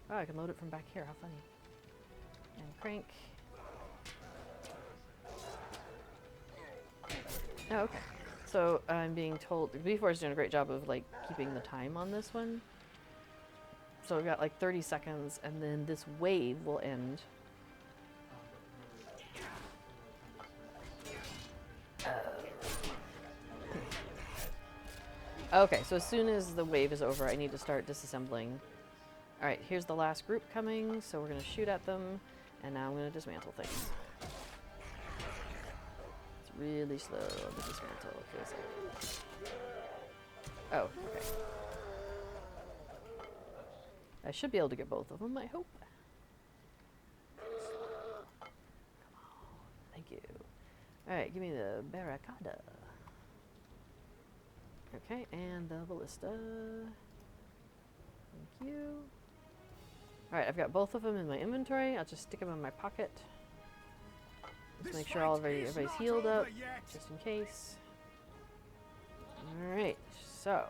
Oh, I can load it from back here. How funny. And crank. Oh, okay. So I'm being told, B4 is doing a great job of like keeping the time on this one. So we've got like 30 seconds and then this wave will end. Okay, so as soon as the wave is over, I need to start disassembling. All right, here's the last group coming. So we're gonna shoot at them and now I'm gonna dismantle things. Really slow on the dismantle, feels like. Oh, okay. I should be able to get both of them, I hope. Come on, thank you. Alright, give me the barricada. Okay, and the ballista. Thank you. Alright, I've got both of them in my inventory. I'll just stick them in my pocket. Let's make sure everybody's healed up, just in case. Alright, so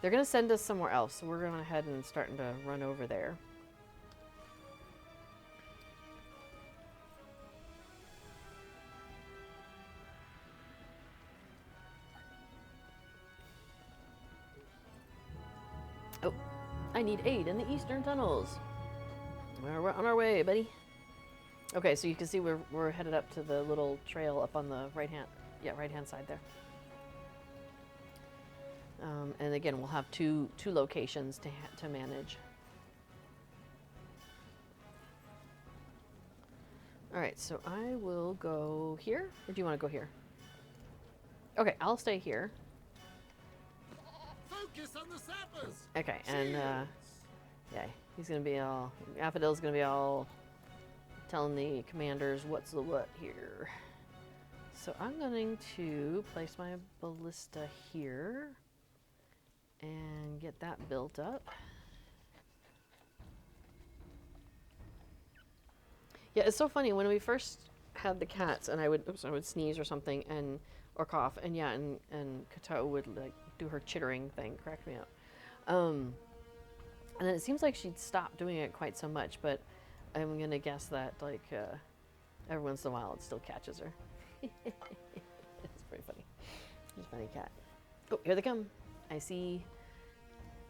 they're going to send us somewhere else, so we're going ahead and starting to run over there. Oh, I need aid in the eastern tunnels. We're on our way, buddy. Okay, so you can see we're headed up to the little trail up on the right hand, yeah, right hand side there. And again, we'll have two locations to manage. All right, so I will go here, or do you want to go here? Okay, I'll stay here. Focus on the sappers. Okay, and yeah, he's gonna be all, Affidil's gonna be all telling the commanders what's the what here. So I'm going to place my ballista here and get that built up. Yeah, it's so funny when we first had the cats, and I would sneeze or something, or cough, and yeah, and Kato would like do her chittering thing, crack me up. And then it seems like she'd stopped doing it quite so much, but I'm gonna guess that like every once in a while it still catches her. It's pretty funny. It's a funny cat. Oh, here they come. I see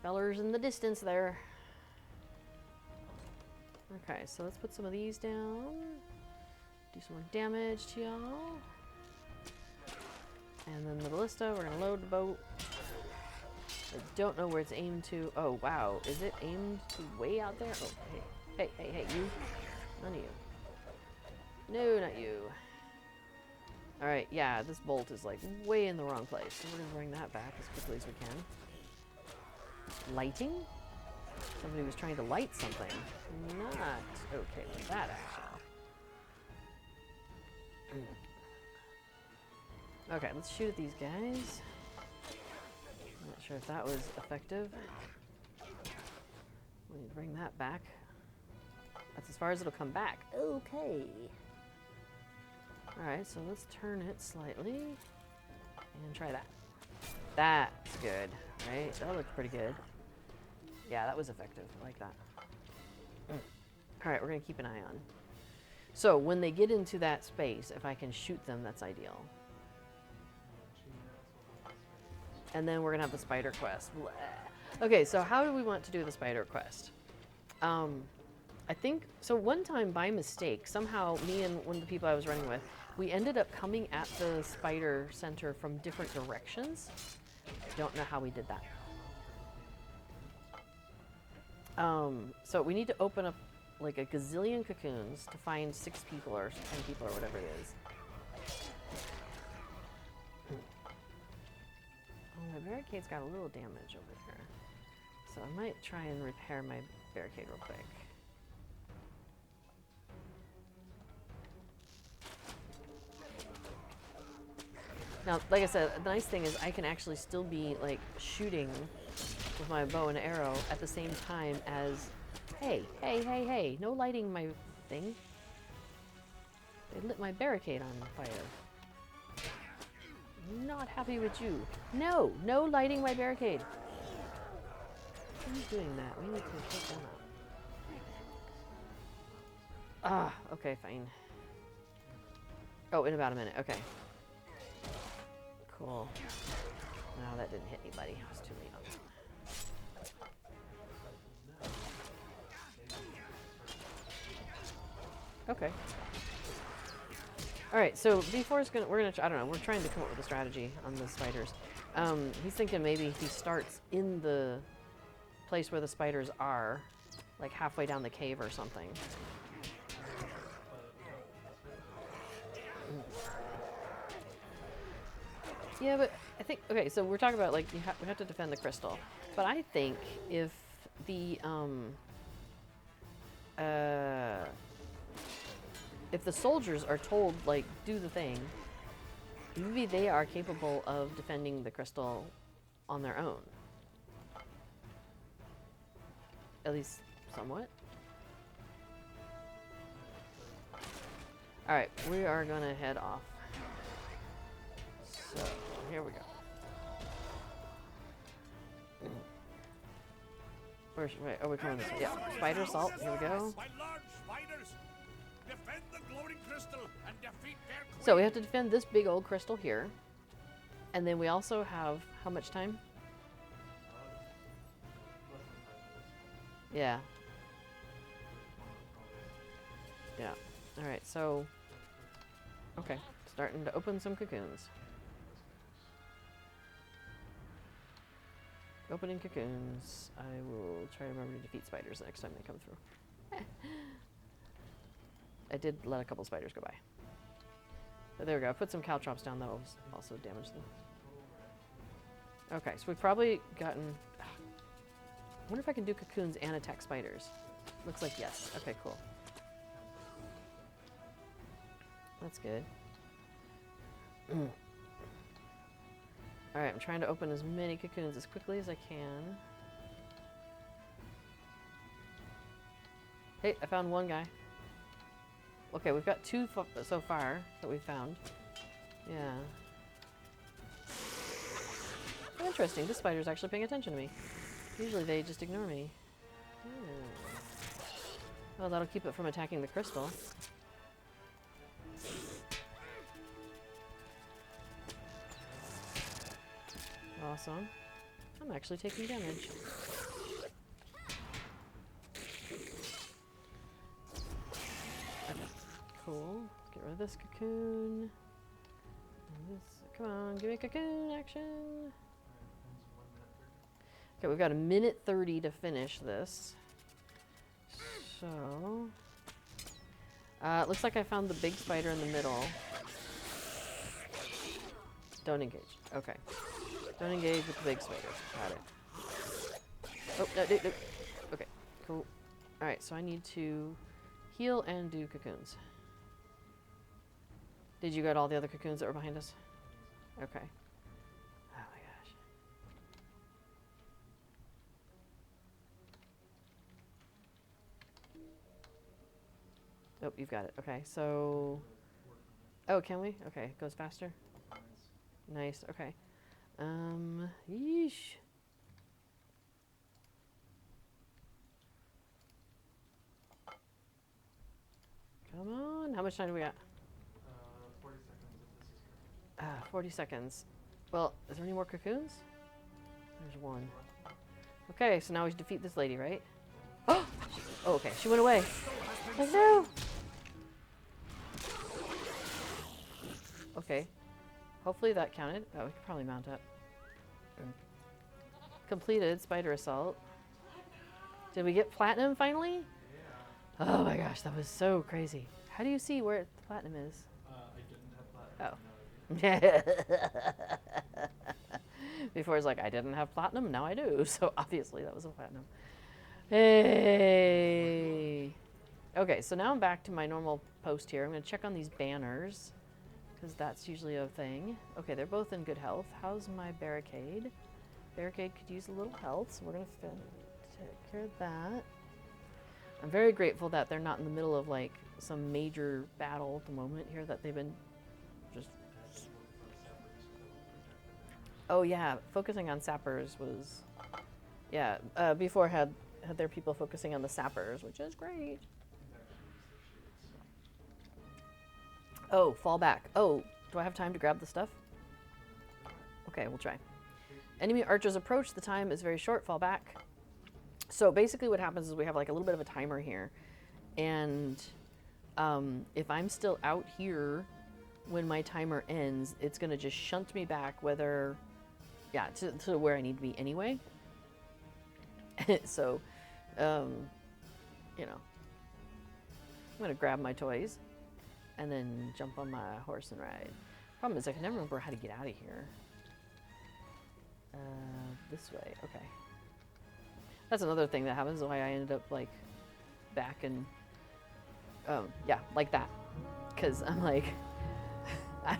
fellers in the distance there. Okay, so let's put some of these down. Do some more damage to y'all. And then the ballista, we're gonna load the boat. I don't know where it's aimed to. Oh, wow. Is it aimed to way out there? Oh, hey. Hey, you. None of you. No, not you. All right, yeah, this bolt is like way in the wrong place. So we're gonna bring that back as quickly as we can. Lighting? Somebody was trying to light something. Not okay with that action. Okay, let's shoot at these guys. I'm not sure if that was effective. We need to bring that back. That's as far as it'll come back. Okay. Alright, so let's turn it slightly and try that. That's good, right? That looked pretty good. Yeah, that was effective. I like that. Alright, we're going to keep an eye on. So, when they get into that space, if I can shoot them, that's ideal. And then we're going to have the spider quest. Blech. Okay, so how do we want to do the spider quest? I think, so one time by mistake, somehow me and one of the people I was running with, we ended up coming at the spider center from different directions. Don't know how we did that. So we need to open up like a gazillion cocoons to find 6 people or 10 people or whatever it is. Oh, my barricade's got a little damage over here. So I might try and repair my barricade real quick. Now, like I said, the nice thing is I can actually still be like shooting with my bow and arrow at the same time as, hey, no lighting my thing. They lit my barricade on fire. Not happy with you. No lighting my barricade. Who's doing that? We need to shut them up. Ah, okay, fine. Oh, in about a minute, okay. Cool. No, that didn't hit anybody. I was too late on that. Okay. All right, so B4's I don't know, we're trying to come up with a strategy on the spiders. He's thinking maybe he starts in the place where the spiders are, like halfway down the cave or something. Yeah, but I think, okay, so we're talking about like we have to defend the crystal, but I think if the soldiers are told like do the thing, maybe they are capable of defending the crystal on their own, at least somewhat. All right, we are gonna head off. So here we go. Where's, wait, oh, we're coming this way. Yeah, spider assault. Here we go. So we have to defend this big old crystal here, and then we also have how much time? Yeah. Yeah. All right. So. Okay. Starting to open some cocoons. Opening cocoons. I will try to remember to defeat spiders next time they come through. I did let a couple spiders go by. But there we go. I put some caltrops down. That'll also damage them. Okay, so we've probably gotten... I wonder if I can do cocoons and attack spiders. Looks like yes. Okay, cool. That's good. Alright, I'm trying to open as many cocoons as quickly as I can. Hey, I found one guy. Okay, we've got two so far that we found. Yeah. Oh, interesting. This spider's actually paying attention to me. Usually they just ignore me. Well, that'll keep it from attacking the crystal. Awesome. I'm actually taking damage. Okay, cool. Get rid of this cocoon. And this, come on, give me cocoon action. Okay, we've got 1:30 to finish this. So, it looks like I found the big spider in the middle. Don't engage. Okay. Don't engage with the big spiders. Got it. Oh, no. Okay, cool. Alright, so I need to heal and do cocoons. Did you get all the other cocoons that were behind us? Okay. Oh my gosh. Oh, you've got it. Okay, so... Oh, can we? Okay, it goes faster. Nice, okay. Yeesh. Come on. How much time do we got? 40 seconds if this is correct. 40 seconds. Well, is there any more cocoons? There's one. Okay, so now we defeat this lady, right? Oh, okay. She went away. Oh, no. Okay. Hopefully that counted. Oh, we could probably mount up. Completed spider assault. Did we get platinum finally? Yeah. Oh my gosh, that was so crazy. How do you see where the platinum is? I didn't have platinum. Oh. Before it's like, I didn't have platinum, now I do. So obviously that was a platinum. Hey. Okay, so now I'm back to my normal post here. I'm going to check on these banners, because that's usually a thing. Okay, they're both in good health. How's my barricade? Barricade could use a little health, so we're going to take care of that. I'm very grateful that they're not in the middle of like some major battle at the moment here, that they've been just... Oh yeah, focusing on sappers was... Yeah, before had their people focusing on the sappers, which is great. Oh, fall back. Oh, do I have time to grab the stuff? Okay, we'll try. Enemy archers approach. The time is very short. Fall back. So basically what happens is we have like a little bit of a timer here. And if I'm still out here when my timer ends, it's going to just shunt me back whether... Yeah, to where I need to be anyway. So, you know, I'm going to grab my toys and then jump on my horse and ride. Problem is I can never remember how to get out of here. This way, okay. That's another thing that happens, why I ended up like back and, yeah, like that. Cause I'm like, I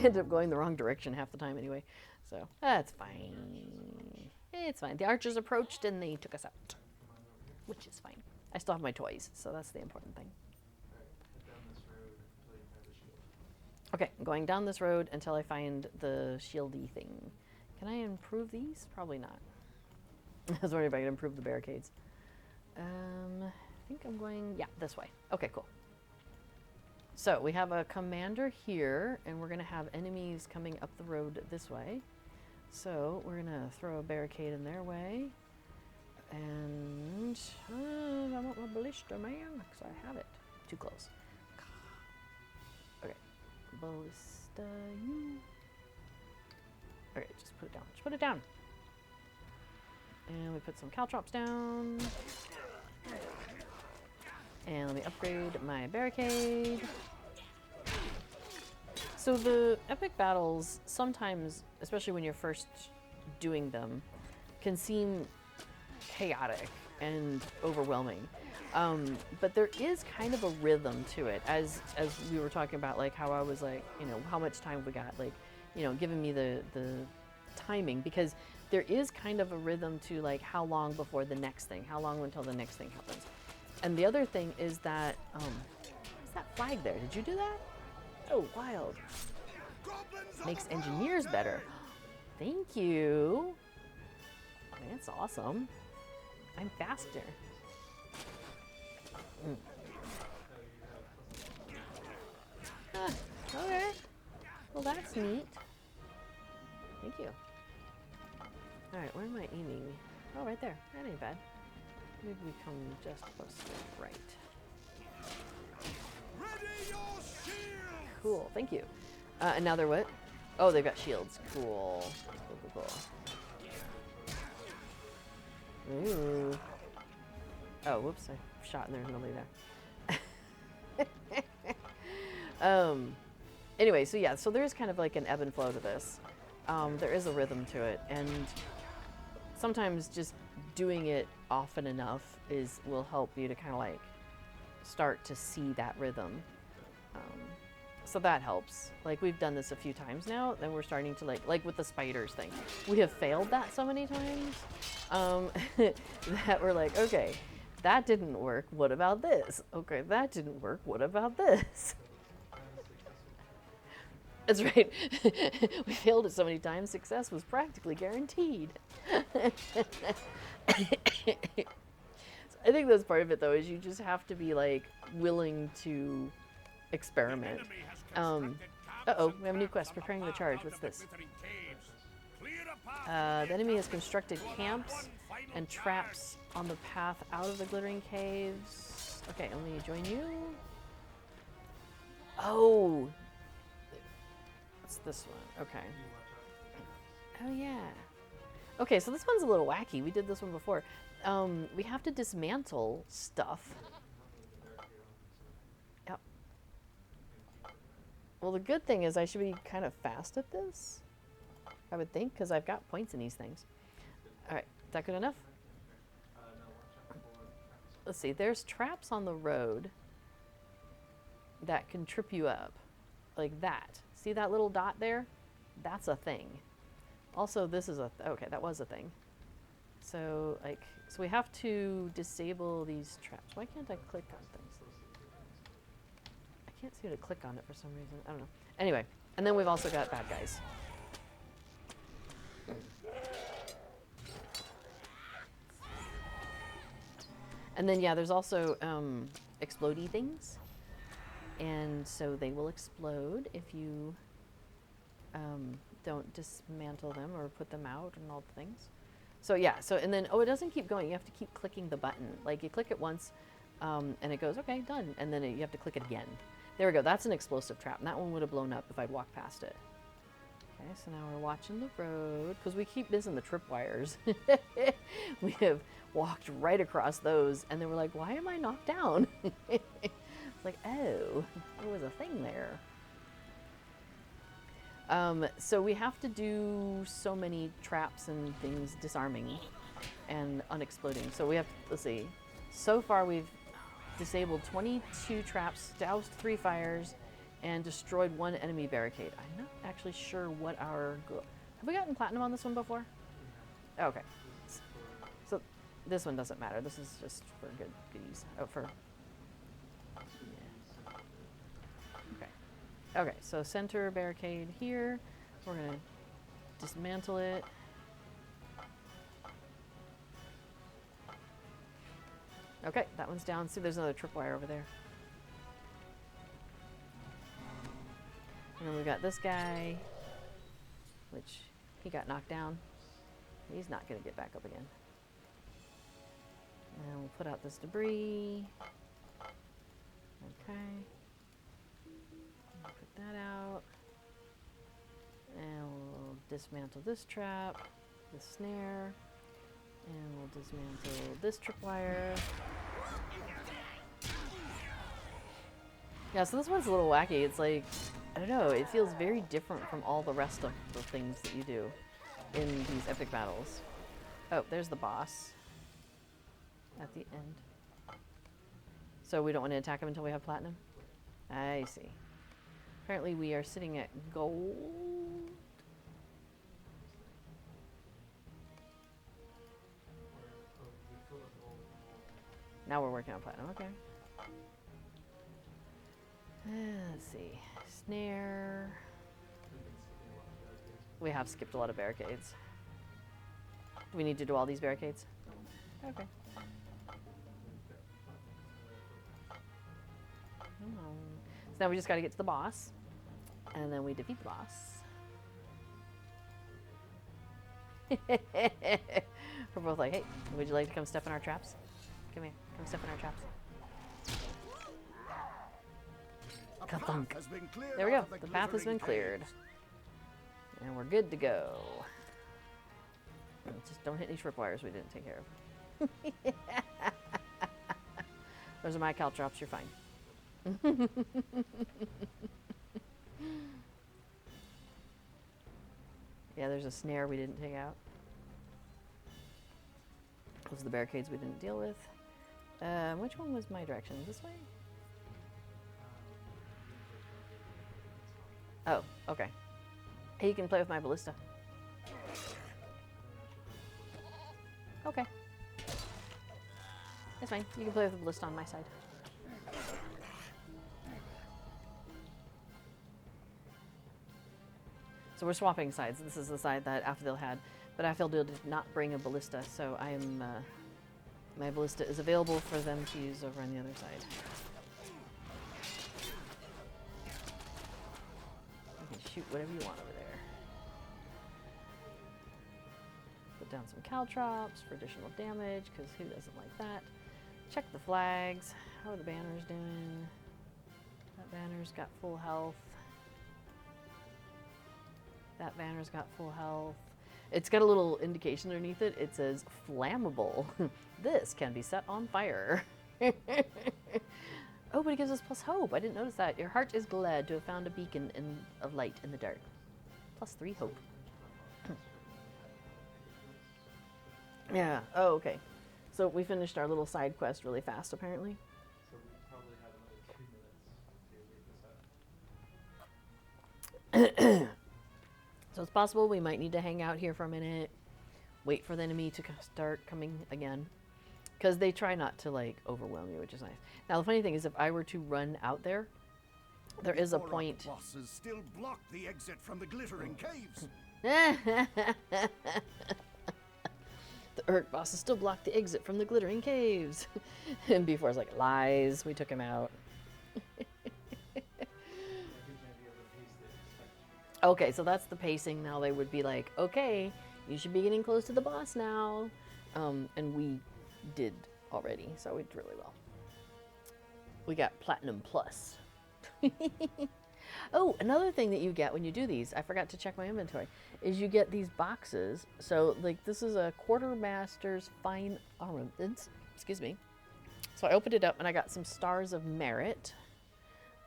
end up going the wrong direction half the time anyway. So that's fine. It's fine. The archers approached and they took us out, which is fine. I still have my toys, so that's the important thing. Okay, I'm going down this road until I find the shieldy thing. Can I improve these? Probably not. I was wondering if I could improve the barricades. I think I'm going, yeah, this way. Okay, cool. So we have a commander here, and we're going to have enemies coming up the road this way. So we're going to throw a barricade in their way. And I want my ballista, man, because I have it. Too close. Okay. ballista you. Okay, just put it down. Just put it down. And we put some caltrops down. And let me upgrade my barricade. So the epic battles sometimes, especially when you're first doing them, can seem chaotic and overwhelming. But there is kind of a rhythm to it, as we were talking about, like how I was like, you know, how much time we got, like, you know, giving me the timing, because there is kind of a rhythm to like how long before the next thing, how long until the next thing happens. And the other thing is that, what's that flag there? Did you do that? Oh, wild. Makes engineers better. Thank you. That's awesome. I'm faster. Okay. Well, that's neat. Thank you. Alright, where am I aiming? Oh, right there. That ain't bad. Maybe we come just close to the right. Ready your shield! Cool, thank you. And now they're what? Oh, they've got shields. Cool. Cool, cool, cool. Ooh. Oh, whoops, I shot and there's nobody there. Anyway, so yeah, so there is kind of like an ebb and flow to this. There is a rhythm to it, and sometimes just doing it often enough will help you to kind of like start to see that rhythm. So that helps. Like, we've done this a few times now, and we're starting to like with the spiders thing. We have failed that so many times that we're like, okay, that didn't work. What about this? Okay, that didn't work. What about this? That's right. We failed it so many times, success was practically guaranteed. So I think that's part of it, though, is you just have to be like willing to experiment. Uh-oh, we have a new quest, preparing the charge. What's this? The enemy has constructed camps and traps on the path out of the glittering caves. Okay, let me join you. Oh, it's this one. Okay. Oh yeah. Okay, so this one's a little wacky. We did this one before. We have to dismantle stuff. Yep. Well, the good thing is I should be kind of fast at this, I would think, because I've got points in these things. All right, is that good enough? Let's see, there's traps on the road that can trip you up, like that. See that little dot there? That's a thing. Also, this is okay, that was a thing. So, like, so we have to disable these traps. Why can't I click on things? I can't seem to click on it for some reason. I don't know. Anyway, and then we've also got bad guys. And then, yeah, there's also explodey things. And so they will explode if you don't dismantle them or put them out and all the things. So yeah, so and then, oh, it doesn't keep going. You have to keep clicking the button. Like, you click it once and it goes, okay, done. And then you have to click it again. There we go. That's an explosive trap. And that one would have blown up if I'd walked past it. Okay, so now we're watching the road because we keep missing the tripwires. We have walked right across those and then we're like, why am I knocked down? It's like, oh, there was a thing there. So we have to do so many traps and things disarming and unexploding. So we have to, let's see, so far we've disabled 22 traps, doused 3 fires, and destroyed 1 enemy barricade. I'm not actually sure what our goal. Have we gotten platinum on this one before? Okay. So this one doesn't matter. This is just for goodies. Oh, for. Yeah. Okay. Okay, so center barricade here. We're going to dismantle it. Okay, that one's down. See, there's another tripwire over there. And then we got this guy, which he got knocked down. He's not going to get back up again. And we'll put out this debris. Okay. Put that out. And we'll dismantle this trap, the snare, and we'll dismantle this tripwire. Yeah, so this one's a little wacky. It's like, I don't know, it feels very different from all the rest of the things that you do in these epic battles. Oh, there's the boss at the end. So we don't want to attack him until we have platinum? I see. Apparently we are sitting at gold. Now we're working on platinum, okay. Let's see. Snare. We have skipped a lot of barricades. Do we need to do all these barricades? Okay. So now we just got to get to the boss, and then we defeat the boss. We're both like, hey, would you like to come step in our traps? Come here, come step in our traps. Ka-thunk. There we go, the path has been cleared. And we're good to go. Just don't hit any tripwires we didn't take care of. Those are my caltrops, you're fine. Yeah, there's a snare we didn't take out. Those are the barricades we didn't deal with. Which one was my direction? This way? Oh, okay. Hey, you can play with my ballista. Okay. That's fine. You can play with the ballista on my side. So we're swapping sides. This is the side that Affildale had, but Affildale did not bring a ballista, so I am, my ballista is available for them to use over on the other side. You can shoot whatever you want over there. Put down some caltrops for additional damage, because who doesn't like that? Check the flags. How are the banners doing? That banner's got full health. That banner's got full health. It's got a little indication underneath it. It says flammable. This can be set on fire. Oh, but it gives us plus hope. I didn't notice that. Your heart is glad to have found a beacon of light in the dark. +3 hope. Yeah. Oh, okay. So we finished our little side quest really fast, apparently. So we probably have another 2 minutes to leave this out. So it's possible we might need to hang out here for a minute, wait for the enemy to start coming again, because they try not to like overwhelm you, which is nice. Now the funny thing is, if I were to run out there, there is a point. The bosses still block the exit from the glittering caves. The Urk bosses still block the exit from the glittering caves. And before it's like, lies, we took him out. Okay, so that's the pacing. Now they would be like, okay, you should be getting close to the boss now. And we did already, so we did really well. We got Platinum Plus. Oh, another thing that you get when you do these, I forgot to check my inventory, is you get these boxes. So, like, this is a Quartermaster's Fine Armaments. Excuse me. So I opened it up and I got some Stars of Merit.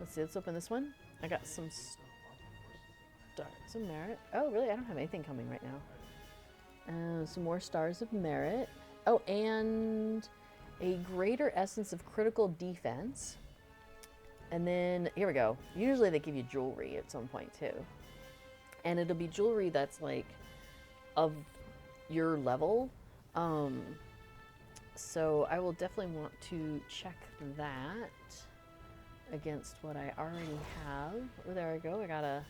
Let's see, let's open this one. I got some Stars of Merit. Oh, really? I don't have anything coming right now. Some more Stars of Merit. Oh, and a Greater Essence of Critical Defense. And then, here we go. Usually they give you jewelry at some point, too. And it'll be jewelry that's, like, of your level. So I will definitely want to check that against what I already have. Oh, there we go. I got a...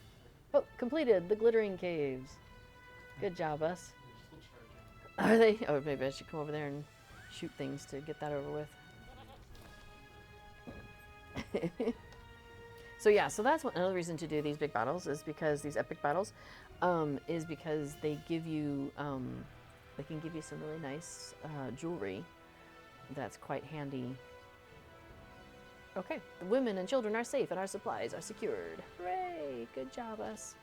Oh, completed the Glittering Caves. Good job, us. Are they? Oh, maybe I should come over there and shoot things to get that over with. So yeah, so that's another reason to do these big battles, is because these epic battles, is because they give you, they can give you some really nice jewelry that's quite handy. Okay, the women and children are safe and our supplies are secured. Hooray! Good job, us.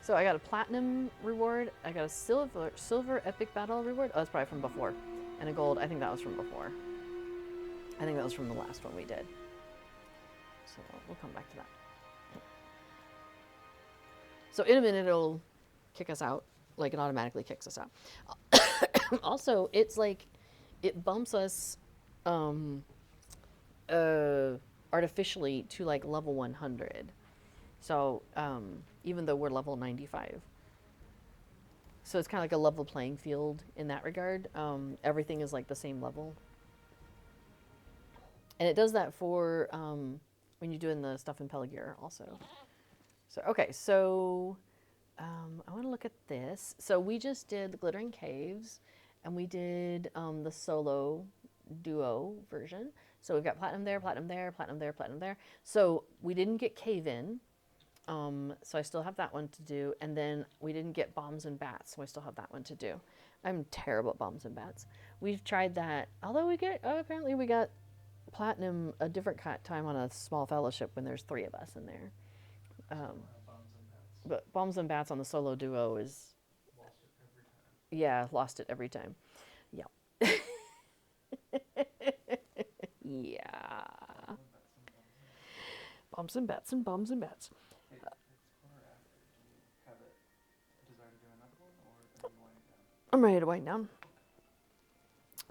So I got a platinum reward. I got a silver epic battle reward. Oh, that's probably from before. And a gold. I think that was from before. I think that was from the last one we did. So we'll come back to that. So in a minute it'll kick us out. Like it automatically kicks us out. Also, it's like it bumps us artificially to like level 100. So even though we're level 95. So it's kind of like a level playing field in that regard. Everything is like the same level. And it does that for when you're doing the stuff in Pelagear also. So, okay, so I want to look at this. So we just did the Glittering Caves, and we did the solo duo version. So we've got platinum there, platinum there, platinum there, platinum there. So we didn't get Cave In. So I still have that one to do. And then we didn't get Bombs and Bats, so I still have that one to do. I'm terrible at Bombs and Bats. We've tried that, although apparently we got platinum a different time on a small fellowship when there's 3 of us in there. But Bombs and Bats on the solo duo is... Lost it every time. Yeah, lost it every time. Yeah. Yeah. Bombs and Bats and Bombs and Bats. Hey, Explorer after, do you have a desire to do another one, or are you winding down? I'm ready to wind down.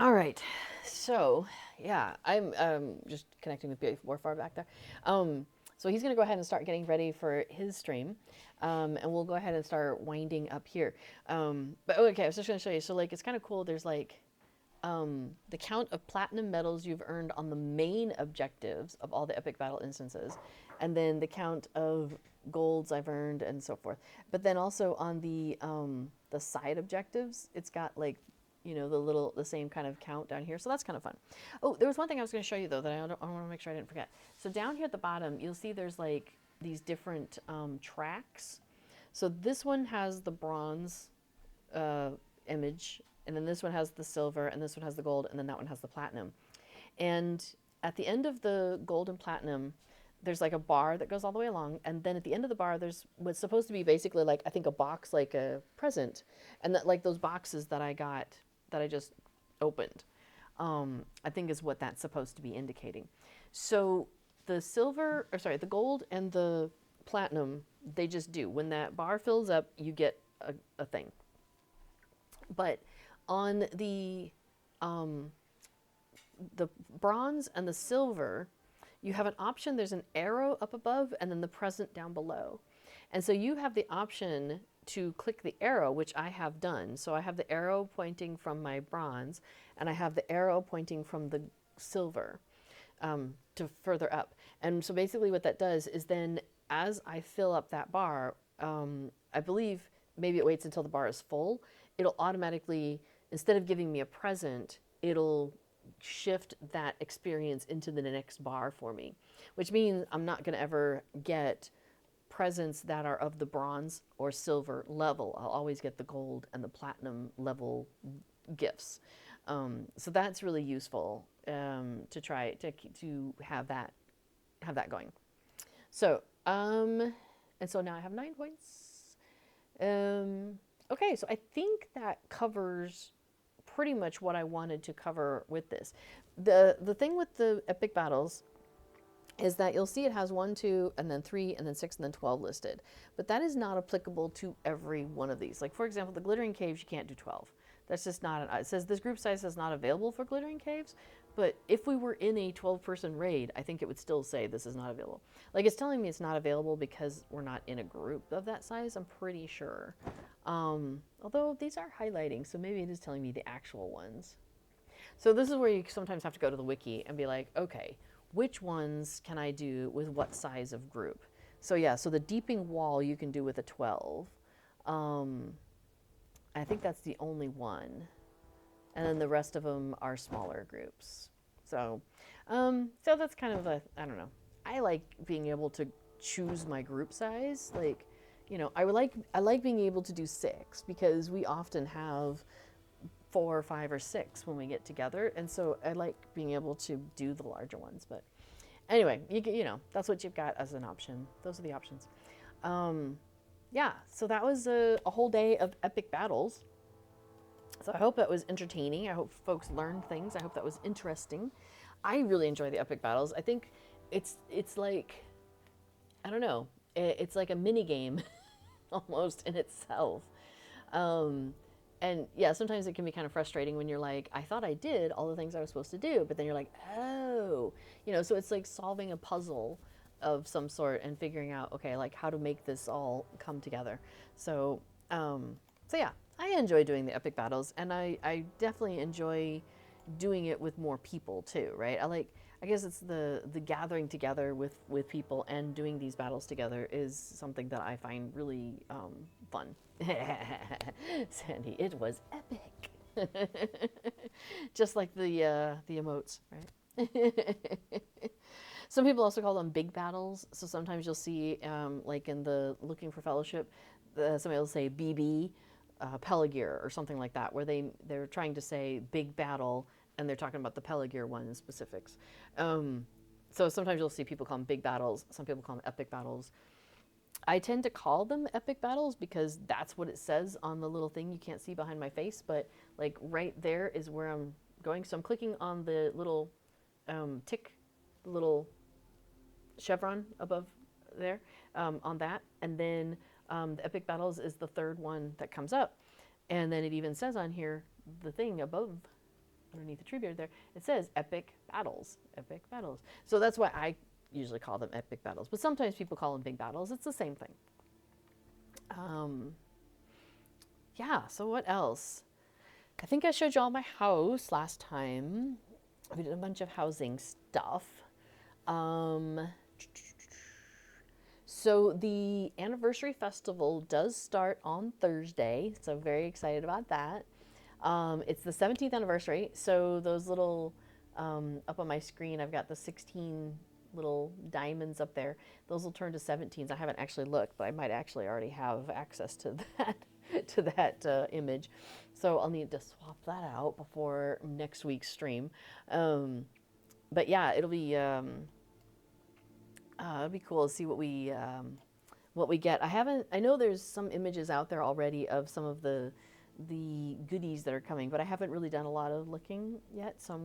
All right. So, yeah, I'm just connecting with Boar Fountain back there. So he's going to go ahead and start getting ready for his stream. And we'll go ahead and start winding up here. But okay, I was just going to show you. So, like, it's kind of cool. There's, like, the count of platinum medals you've earned on the main objectives of all the epic battle instances. And then the count of golds I've earned and so forth. But then also on the side objectives, it's got, like, you know, the same kind of count down here. So that's kind of fun. Oh, there was one thing I was going to show you, though, that I want to make sure I didn't forget. So down here at the bottom, you'll see there's, like, these different tracks. So this one has the bronze image, and then this one has the silver, and this one has the gold, and then that one has the platinum. And at the end of the gold and platinum, there's like a bar that goes all the way along, and then at the end of the bar, there's what's supposed to be basically like, I think, a box, like a present, and that, like, those boxes that I got, that I just opened, I think is what that's supposed to be indicating. So the gold and the platinum, they just do. When that bar fills up, you get a thing. But on the bronze and the silver, you have an option. There's an arrow up above and then the present down below. And so you have the option to click the arrow, which I have done. So I have the arrow pointing from my bronze, and I have the arrow pointing from the silver to further up. And so basically what that does is then as I fill up that bar, I believe maybe it waits until the bar is full, it'll automatically, instead of giving me a present, it'll shift that experience into the next bar for me, which means I'm not going to ever get presents that are of the bronze or silver level. I'll always get the gold and the platinum level gifts. So that's really useful to try to have that going. So and so now I have 9 points. Okay, so I think that covers pretty much what I wanted to cover with this. The thing with the epic battles is that you'll see it has 1, 2, and then 3, and then 6, and then 12 listed. But that is not applicable to every one of these. Like, for example, the Glittering Caves, you can't do 12. That's just not, it says this group size is not available for Glittering Caves, but if we were in a 12-person raid, I think it would still say this is not available. Like, it's telling me it's not available because we're not in a group of that size, I'm pretty sure. Although these are highlighting, so maybe it is telling me the actual ones. So this is where you sometimes have to go to the wiki and be like, okay, which ones can I do with what size of group? So yeah, so the Deeping Wall you can do with a 12. I think that's the only one. And then the rest of them are smaller groups. So, so that's kind of I don't know. I like being able to choose my group size. Like, you know, I like being able to do 6 because we often have 4 or 5 or 6 when we get together. And so I like being able to do the larger ones. But Anyway, you know, that's what you've got as an option. Those are the options. Yeah, so that was a whole day of epic battles. So I hope that was entertaining. I hope folks learned things. I hope that was interesting. I really enjoy the epic battles. I think it's like, I don't know, it's like a mini game almost in itself. And yeah, sometimes it can be kind of frustrating when you're like, I thought I did all the things I was supposed to do, but then you're like, oh, you know, so it's like solving a puzzle of some sort and figuring out, okay, like how to make this all come together. So, so yeah, I enjoy doing the epic battles, and I definitely enjoy doing it with more people too, right? I guess it's the gathering together with people and doing these battles together is something that I find really fun. Sandy, it was epic. Just like the emotes, right? Some people also call them big battles. So sometimes you'll see, like in the Looking for Fellowship, somebody will say BB, Peligir, or something like that, where they're trying to say big battle, and they're talking about the Peligir one in specifics. So sometimes you'll see people call them big battles. Some people call them epic battles. I tend to call them epic battles because that's what it says on the little thing you can't see behind my face, but like right there is where I'm going. So I'm clicking on the little tick, the little chevron above there, on that, and then the epic battles is the third one that comes up, and then it even says on here, the thing above underneath the tree beard there, it says epic battles, epic battles. So that's why I usually call them epic battles, but sometimes people call them big battles. It's the same thing. Yeah, so what else? I think I showed you all my house last time. We did a bunch of housing stuff. So the anniversary festival does start on Thursday, so very excited about that. It's the 17th anniversary, so those little, up on my screen, I've got the 16 little diamonds up there. Those will turn to 17s. I haven't actually looked, but I might actually already have access to that, to that image. So I'll need to swap that out before next week's stream. But yeah, it'll be cool to see what we get. I know there's some images out there already of some of the goodies that are coming, but I haven't really done a lot of looking yet, so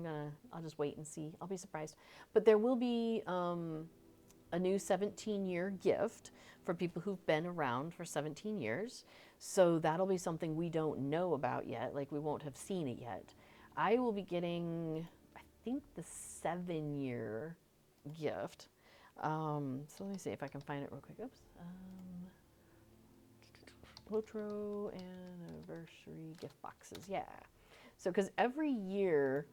I'll just wait and see. I'll be surprised. But there will be a new 17-year gift for people who've been around for 17 years. So that'll be something we don't know about yet, like we won't have seen it yet. I will be getting, I think, the 7-year gift. So let me see if I can find it real quick. Oops. Lotro anniversary gift boxes, yeah. So because every year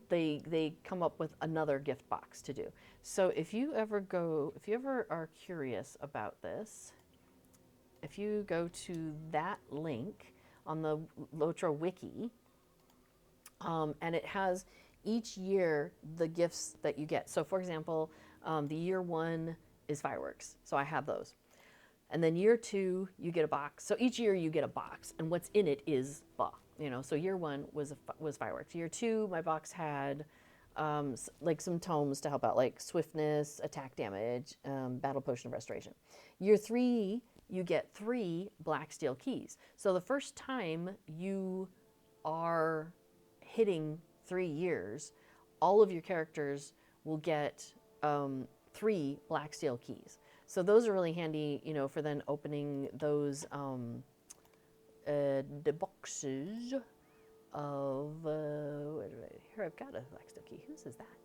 they come up with another gift box to do. So if you ever are curious about this, if you go to that link on the Lotro wiki, and it has each year the gifts that you get. So for example, the year 1 is fireworks, so I have those. And then year 2, you get a box. So each year you get a box, and what's in it is so year 1 was fireworks. Year 2, my box had like some tomes to help out, like swiftness, attack damage, battle potion of restoration. Year 3, you get 3 black steel keys. So the first time you are hitting 3 years, all of your characters will get 3 black steel keys. So those are really handy, for then opening those the boxes of here I've got a black steel key. Whose is that?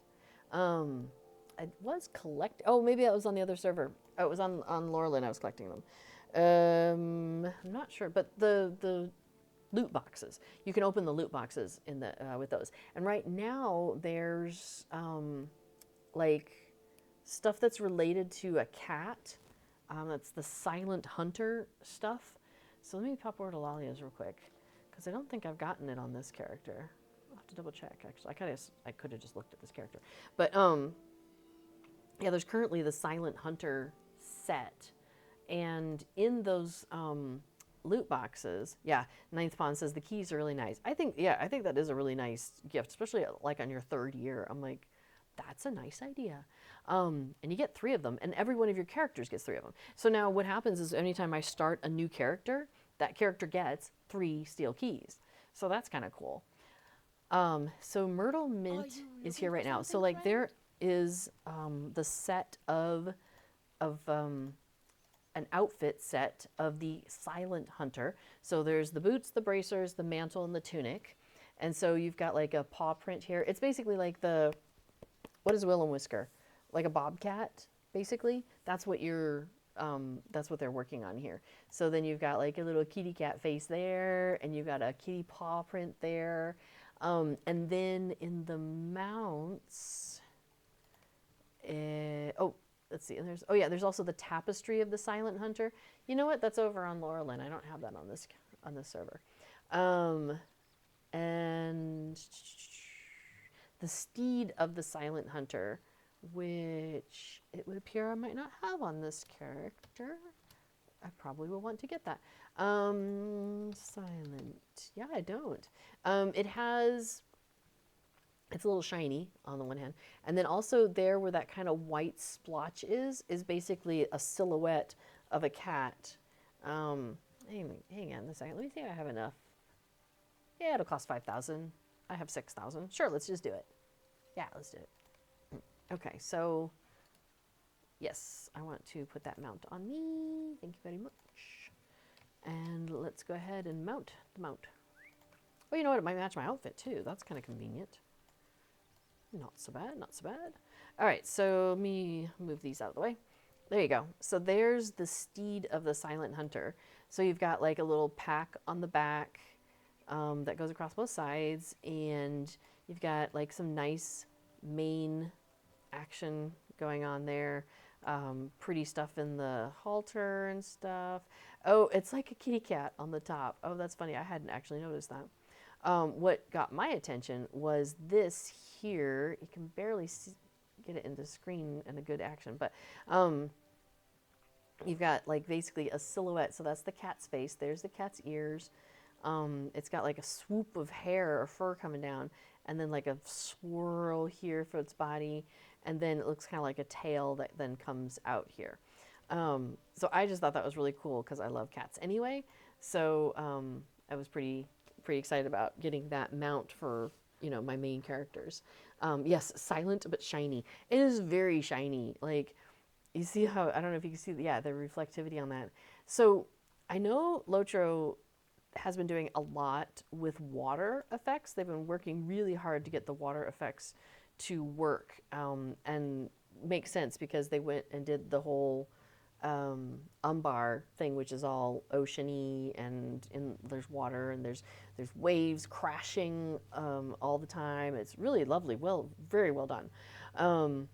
I was oh, maybe that was on the other server. Oh, it was on Laurelin. I was collecting them. I'm not sure, but the loot boxes. You can open the loot boxes in the with those. And right now there's like stuff that's related to a cat. That's the Silent Hunter stuff. So let me pop over to Lalia's real quick, because I don't think I've gotten it on this character. I'll have to double check, actually. I could have just looked at this character. But yeah, there's currently the Silent Hunter set. And in those loot boxes, yeah, Ninth Pawn says the keys are really nice. I think that is a really nice gift, especially like on your 3rd year. I'm like, that's a nice idea. And you get 3 of them, and every one of your characters gets 3 of them. So now what happens is anytime I start a new character, that character gets 3 steel keys. So that's kind of cool. So Myrtle Mint is here right now. So like there is the set of an outfit set of the Silent Hunter. So there's the boots, the bracers, the mantle, and the tunic. And so you've got like a paw print here. It's basically like what is Will and Whisker? Like a bobcat, basically. That's what they're working on here. So then you've got like a little kitty cat face there, and you've got a kitty paw print there. And then in the mounts, let's see. There's also the tapestry of the Silent Hunter. You know what? That's over on Laurelyn. I don't have that on this server. And the steed of the Silent Hunter, which it would appear I might not have on this character. I probably will want to get that. Silent. Yeah, I don't. It's a little shiny on the one hand. And then also there where that kind of white splotch is basically a silhouette of a cat. Hang on a second. Let me see if I have enough. Yeah, it'll cost 5,000. I have 6,000. Sure, let's just do it. Yeah, let's do it. Okay, so yes, I want to put that mount on me. Thank you very much. And let's go ahead and mount the mount. Oh, you know what? It might match my outfit too. That's kind of convenient. Not so bad, not so bad. All right, so let me move these out of the way. There you go. So there's the steed of the Silent Hunter. So you've got like a little pack on the back that goes across both sides, and you've got like some nice mane action going on there. Pretty stuff in the halter and stuff. Oh, it's like a kitty cat on the top. Oh, that's funny. I hadn't actually noticed that. What got my attention was this here. You can barely get it into screen in a good action, but you've got like basically a silhouette. So that's the cat's face. There's the cat's ears. It's got like a swoop of hair or fur coming down, and then like a swirl here for its body, and then it looks kind of like a tail that then comes out here. So I just thought that was really cool because I love cats anyway. So I was pretty excited about getting that mount for, my main characters. Yes, silent but shiny. It is very shiny. Like, you see how, I don't know if you can see, the reflectivity on that. So I know Lotro has been doing a lot with water effects. They've been working really hard to get the water effects to work, and make sense because they went and did the whole Umbar thing, which is all oceany, and there's water and there's waves crashing all the time. It's really lovely, very well done.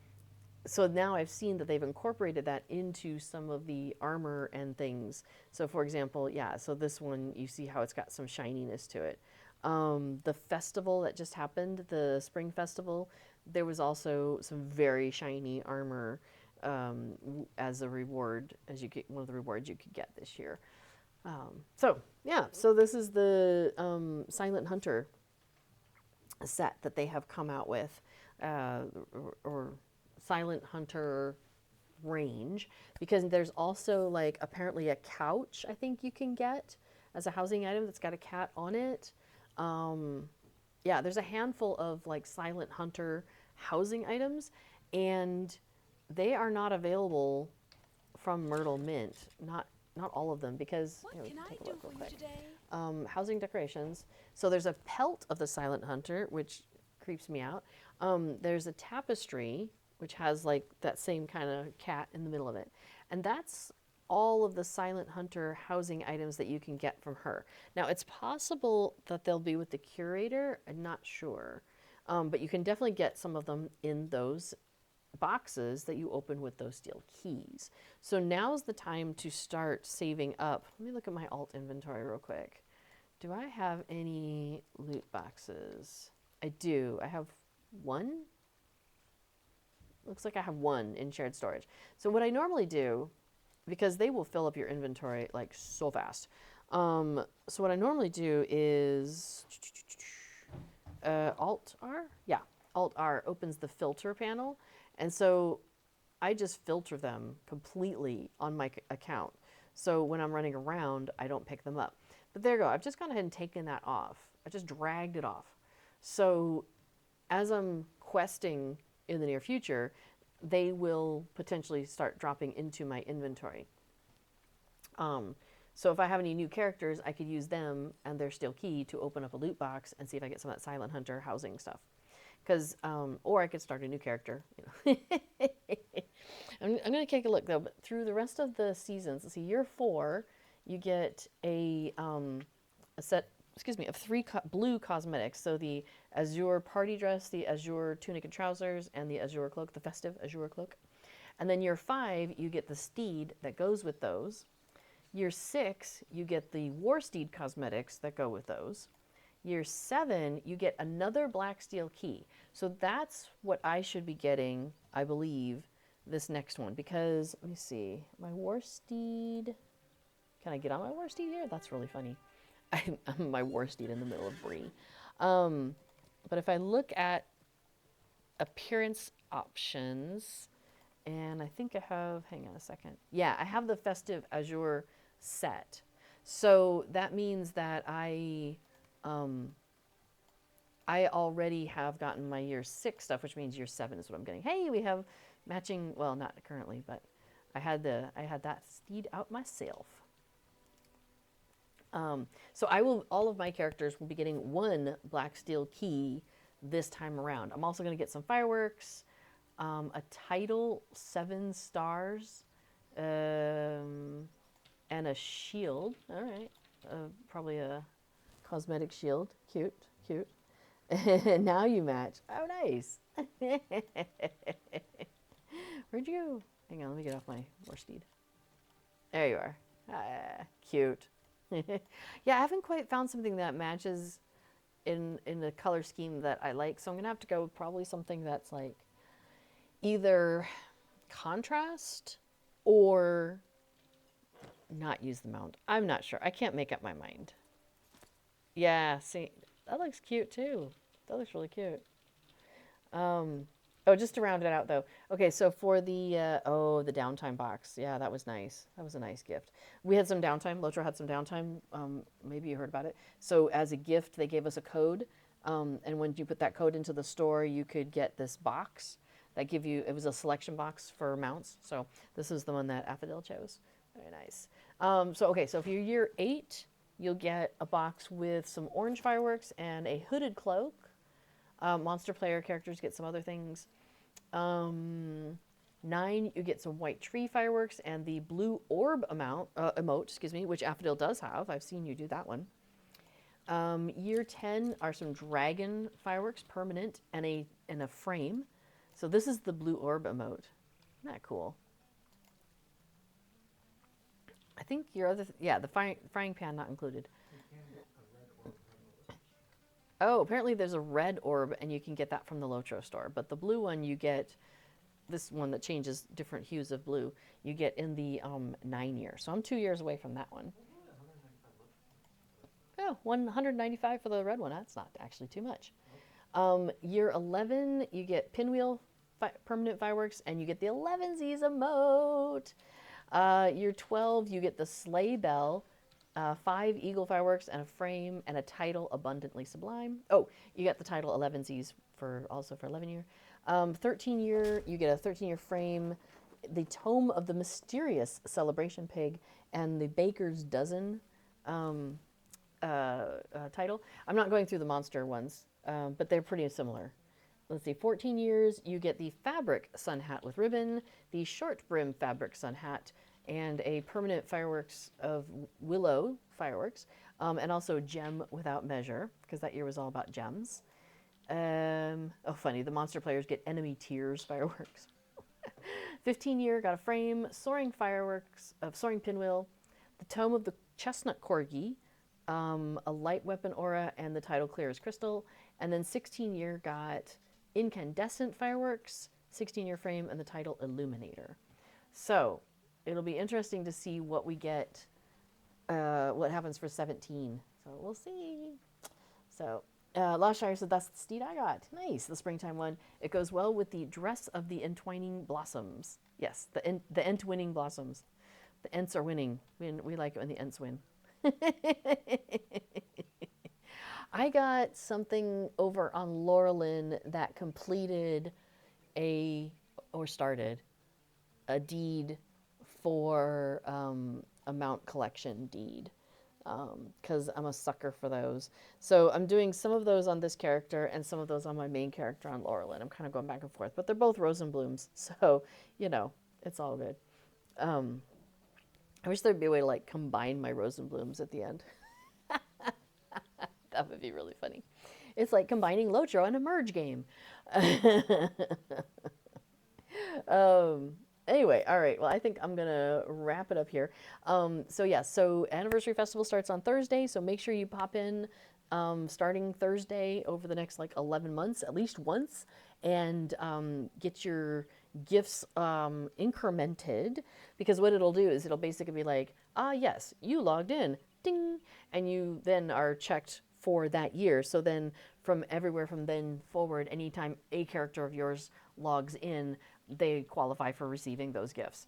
So now I've seen that they've incorporated that into some of the armor and things. So for example, so this one, you see how it's got some shininess to it. The festival that just happened, the spring festival, there was also some very shiny armor as a reward, as you get one of the rewards you could get this year. So this is the Silent Hunter set that they have come out with, or Silent Hunter range, because there's also like apparently a couch I think you can get as a housing item that's got a cat on it. There's a handful of like Silent Hunter housing items, and they are not available from Myrtle Mint. Not all of them, because take a look real quick. Housing decorations. So there's a pelt of the Silent Hunter, which creeps me out. There's a tapestry, which has like that same kind of cat in the middle of it. And that's all of the Silent Hunter housing items that you can get from her. Now, it's possible that they'll be with the curator. I'm not sure. But you can definitely get some of them in those boxes that you open with those steel keys. So now's the time to start saving up. Let me look at my alt inventory real quick. Do I have any loot boxes? I do. I have one. Looks like I have one in shared storage. So what I normally do, because they will fill up your inventory like so fast. So what I normally do is Alt R? Yeah. Alt R opens the filter panel. And so I just filter them completely on my account. So when I'm running around, I don't pick them up. But there you go. I've just gone ahead and taken that off. I just dragged it off. So as I'm questing in the near future, they will potentially start dropping into my inventory. So if I have any new characters, I could use them and their steel key to open up a loot box and see if I get some of that Silent Hunter housing stuff. Because, or I could start a new character. You know. I'm going to take a look though. But through the rest of the seasons, let's see, year 4, you get a set, of 3 blue cosmetics. So the Azure party dress, the Azure tunic and trousers, and the Azure cloak, the festive Azure cloak. And then year 5, you get the steed that goes with those. Year 6, you get the war steed cosmetics that go with those. Year 7, you get another black steel key. So that's what I should be getting, I believe, this next one. Because, let me see, my war steed... Can I get on my war steed here? That's really funny. I'm my war steed in the middle of Bree. But if I look at appearance options, and I think I have, hang on a second. Yeah, I have the festive Azure set. So that means that I already have gotten my year 6 stuff, which means year 7 is what I'm getting. Hey, we have matching, well, not currently, but I had that steed out myself. So all of my characters will be getting 1 black steel key this time around. I'm also going to get some fireworks, a title, 7 stars, and a shield. All right, probably a cosmetic shield. Cute, cute. Now you match. Oh, nice. Where'd you go? Hang on, let me get off my war steed. There you are. Cute. Yeah, I haven't quite found something that matches in the color scheme that I like, so I'm gonna have to go with probably something that's like either contrast or not use the mount. I'm not sure. I can't make up my mind. Yeah, see, that looks cute too. That looks really cute. Oh, just to round it out though. Okay, so for the the downtime box. Yeah, that was nice. That was a nice gift. We had some downtime. Lotro had some downtime. Maybe you heard about it. So as a gift, they gave us a code. And when you put that code into the store, you could get this box that give you, it was a selection box for mounts. So this is the one that Affadil chose. Very nice. So if you're year 8, you'll get a box with some orange fireworks and a hooded cloak. Monster player characters get some other things. 9, you get some white tree fireworks and the blue orb emote, which Affadil does have. I've seen you do that one. Year 10 are some dragon fireworks, permanent, and a frame. So this is the blue orb emote. Isn't that cool? I think your other, the frying pan not included. Oh, apparently there's a red orb, and you can get that from the Lotro store. But the blue one, you get this one that changes different hues of blue. You get in the 9 year. So I'm 2 years away from that one. Oh, 195 for the red one. That's not actually too much. Year 11, you get pinwheel permanent fireworks, and you get the 11sies emote. Year 12, you get the sleigh bell. 5 eagle fireworks and a frame and a title, abundantly sublime. Oh, you got the title 11sies for 11 year. 13 year, you get a 13-year frame, the tome of the mysterious celebration pig, and the baker's dozen title. I'm not going through the monster ones, but they're pretty similar. Let's see, 14 years, you get the fabric sun hat with ribbon, the short brim fabric sun hat, and a permanent fireworks of willow fireworks, and also gem without measure, because that year was all about gems. Oh, funny, the monster players get enemy tears fireworks. 15 year, got a frame, soaring fireworks, soaring pinwheel, the tome of the chestnut corgi, a light weapon aura, and the title clear as crystal. And then 16 year got incandescent fireworks, 16 year frame, and the title illuminator. So it'll be interesting to see what we get, what happens for 17. So we'll see. So Loshire said, that's the steed I got. Nice, the springtime one. It goes well with the dress of the entwining blossoms. Yes, the entwining blossoms. The Ents are winning. We like it when the Ents win. I got something over on Laurelin that completed started a deed for a mount collection deed. Because I'm a sucker for those. So I'm doing some of those on this character and some of those on my main character on Laurelin. I'm kind of going back and forth, but they're both Rosenblooms, so, it's all good. I wish there'd be a way to, like, combine my Rosenblooms at the end. That would be really funny. It's like combining Lotro in a merge game. Anyway, all right. Well, I think I'm going to wrap it up here. So Anniversary Festival starts on Thursday, so make sure you pop in starting Thursday over the next, 11 months, at least once, and get your gifts incremented, because what it'll do is it'll basically be like, yes, you logged in, ding, and you then are checked for that year. So then from everywhere from then forward, anytime a character of yours logs in, they qualify for receiving those gifts.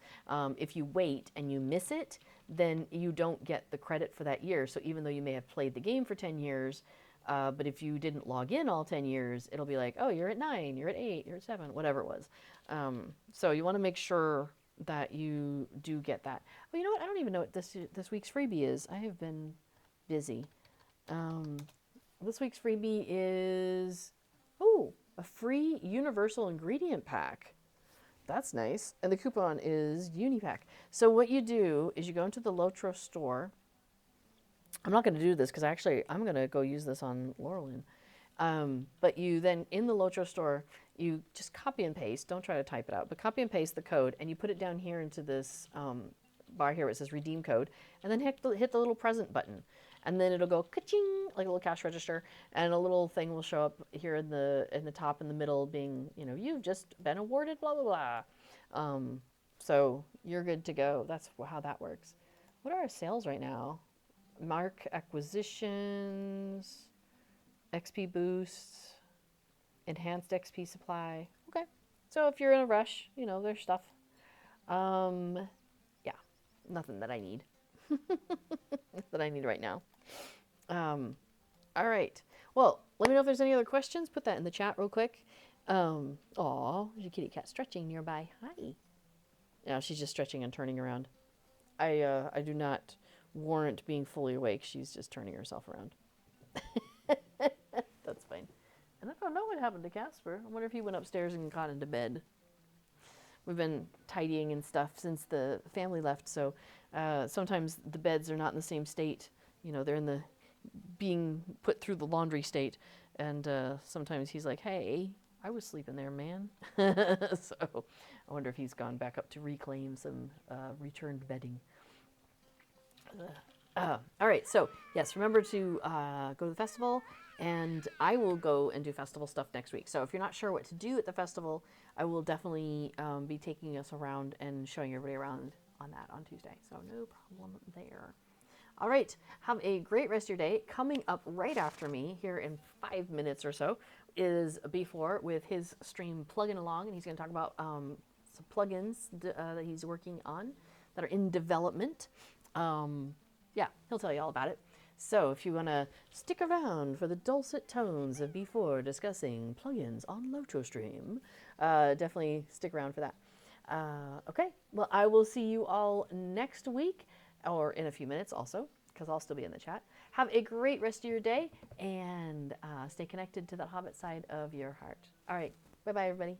If you wait and you miss it, then you don't get the credit for that year. So even though you may have played the game for 10 years, but if you didn't log in all 10 years, it'll be like, oh, you're at 9, you're at 8, you're at 7, whatever it was. So you want to make sure that you do get that. Well, you know what? I don't even know what this week's freebie is. I have been busy. This week's freebie is, a free universal ingredient pack. That's nice. And the coupon is Unipack. So what you do is you go into the Lotro store. I'm not going to do this because I'm going to go use this on Laurelin. But you then, in the Lotro store, you just copy and paste. Don't try to type it out, but copy and paste the code, and you put it down here into this bar here where it says redeem code, and then hit the little present button. And then it'll go ka-ching, like a little cash register, and a little thing will show up here in the top in the middle being, you've just been awarded blah, blah, blah. So you're good to go. That's how that works. What are our sales right now? Mark acquisitions, XP boosts, enhanced XP supply. Okay. So if you're in a rush, there's stuff. Yeah, nothing that I need. That I need right now. All right. Well, let me know if there's any other questions. Put that in the chat real quick. Aw, there's a kitty cat stretching nearby. Hi. No, she's just stretching and turning around. I do not warrant being fully awake. She's just turning herself around. That's fine. And I don't know what happened to Casper. I wonder if he went upstairs and got into bed. We've been tidying and stuff since the family left, so sometimes the beds are not in the same state. They're in the being put through the laundry state, and sometimes he's like, hey, I was sleeping there, man. So I wonder if he's gone back up to reclaim some returned bedding. All right, so yes, remember to go to the festival, and I will go and do festival stuff next week. So if you're not sure what to do at the festival, I will definitely be taking us around and showing everybody around on that on Tuesday. So no problem there. All right, have a great rest of your day. Coming up right after me here in 5 minutes or so is B4 with his stream Plugging Along, and he's going to talk about some plugins that he's working on that are in development. Yeah, he'll tell you all about it. So if you want to stick around for the dulcet tones of B4 discussing plugins on LotroStream, definitely stick around for that. Okay, well, I will see you all next week, or in a few minutes also, because I'll still be in the chat. Have a great rest of your day, and stay connected to that Hobbit side of your heart. All right, bye-bye, everybody.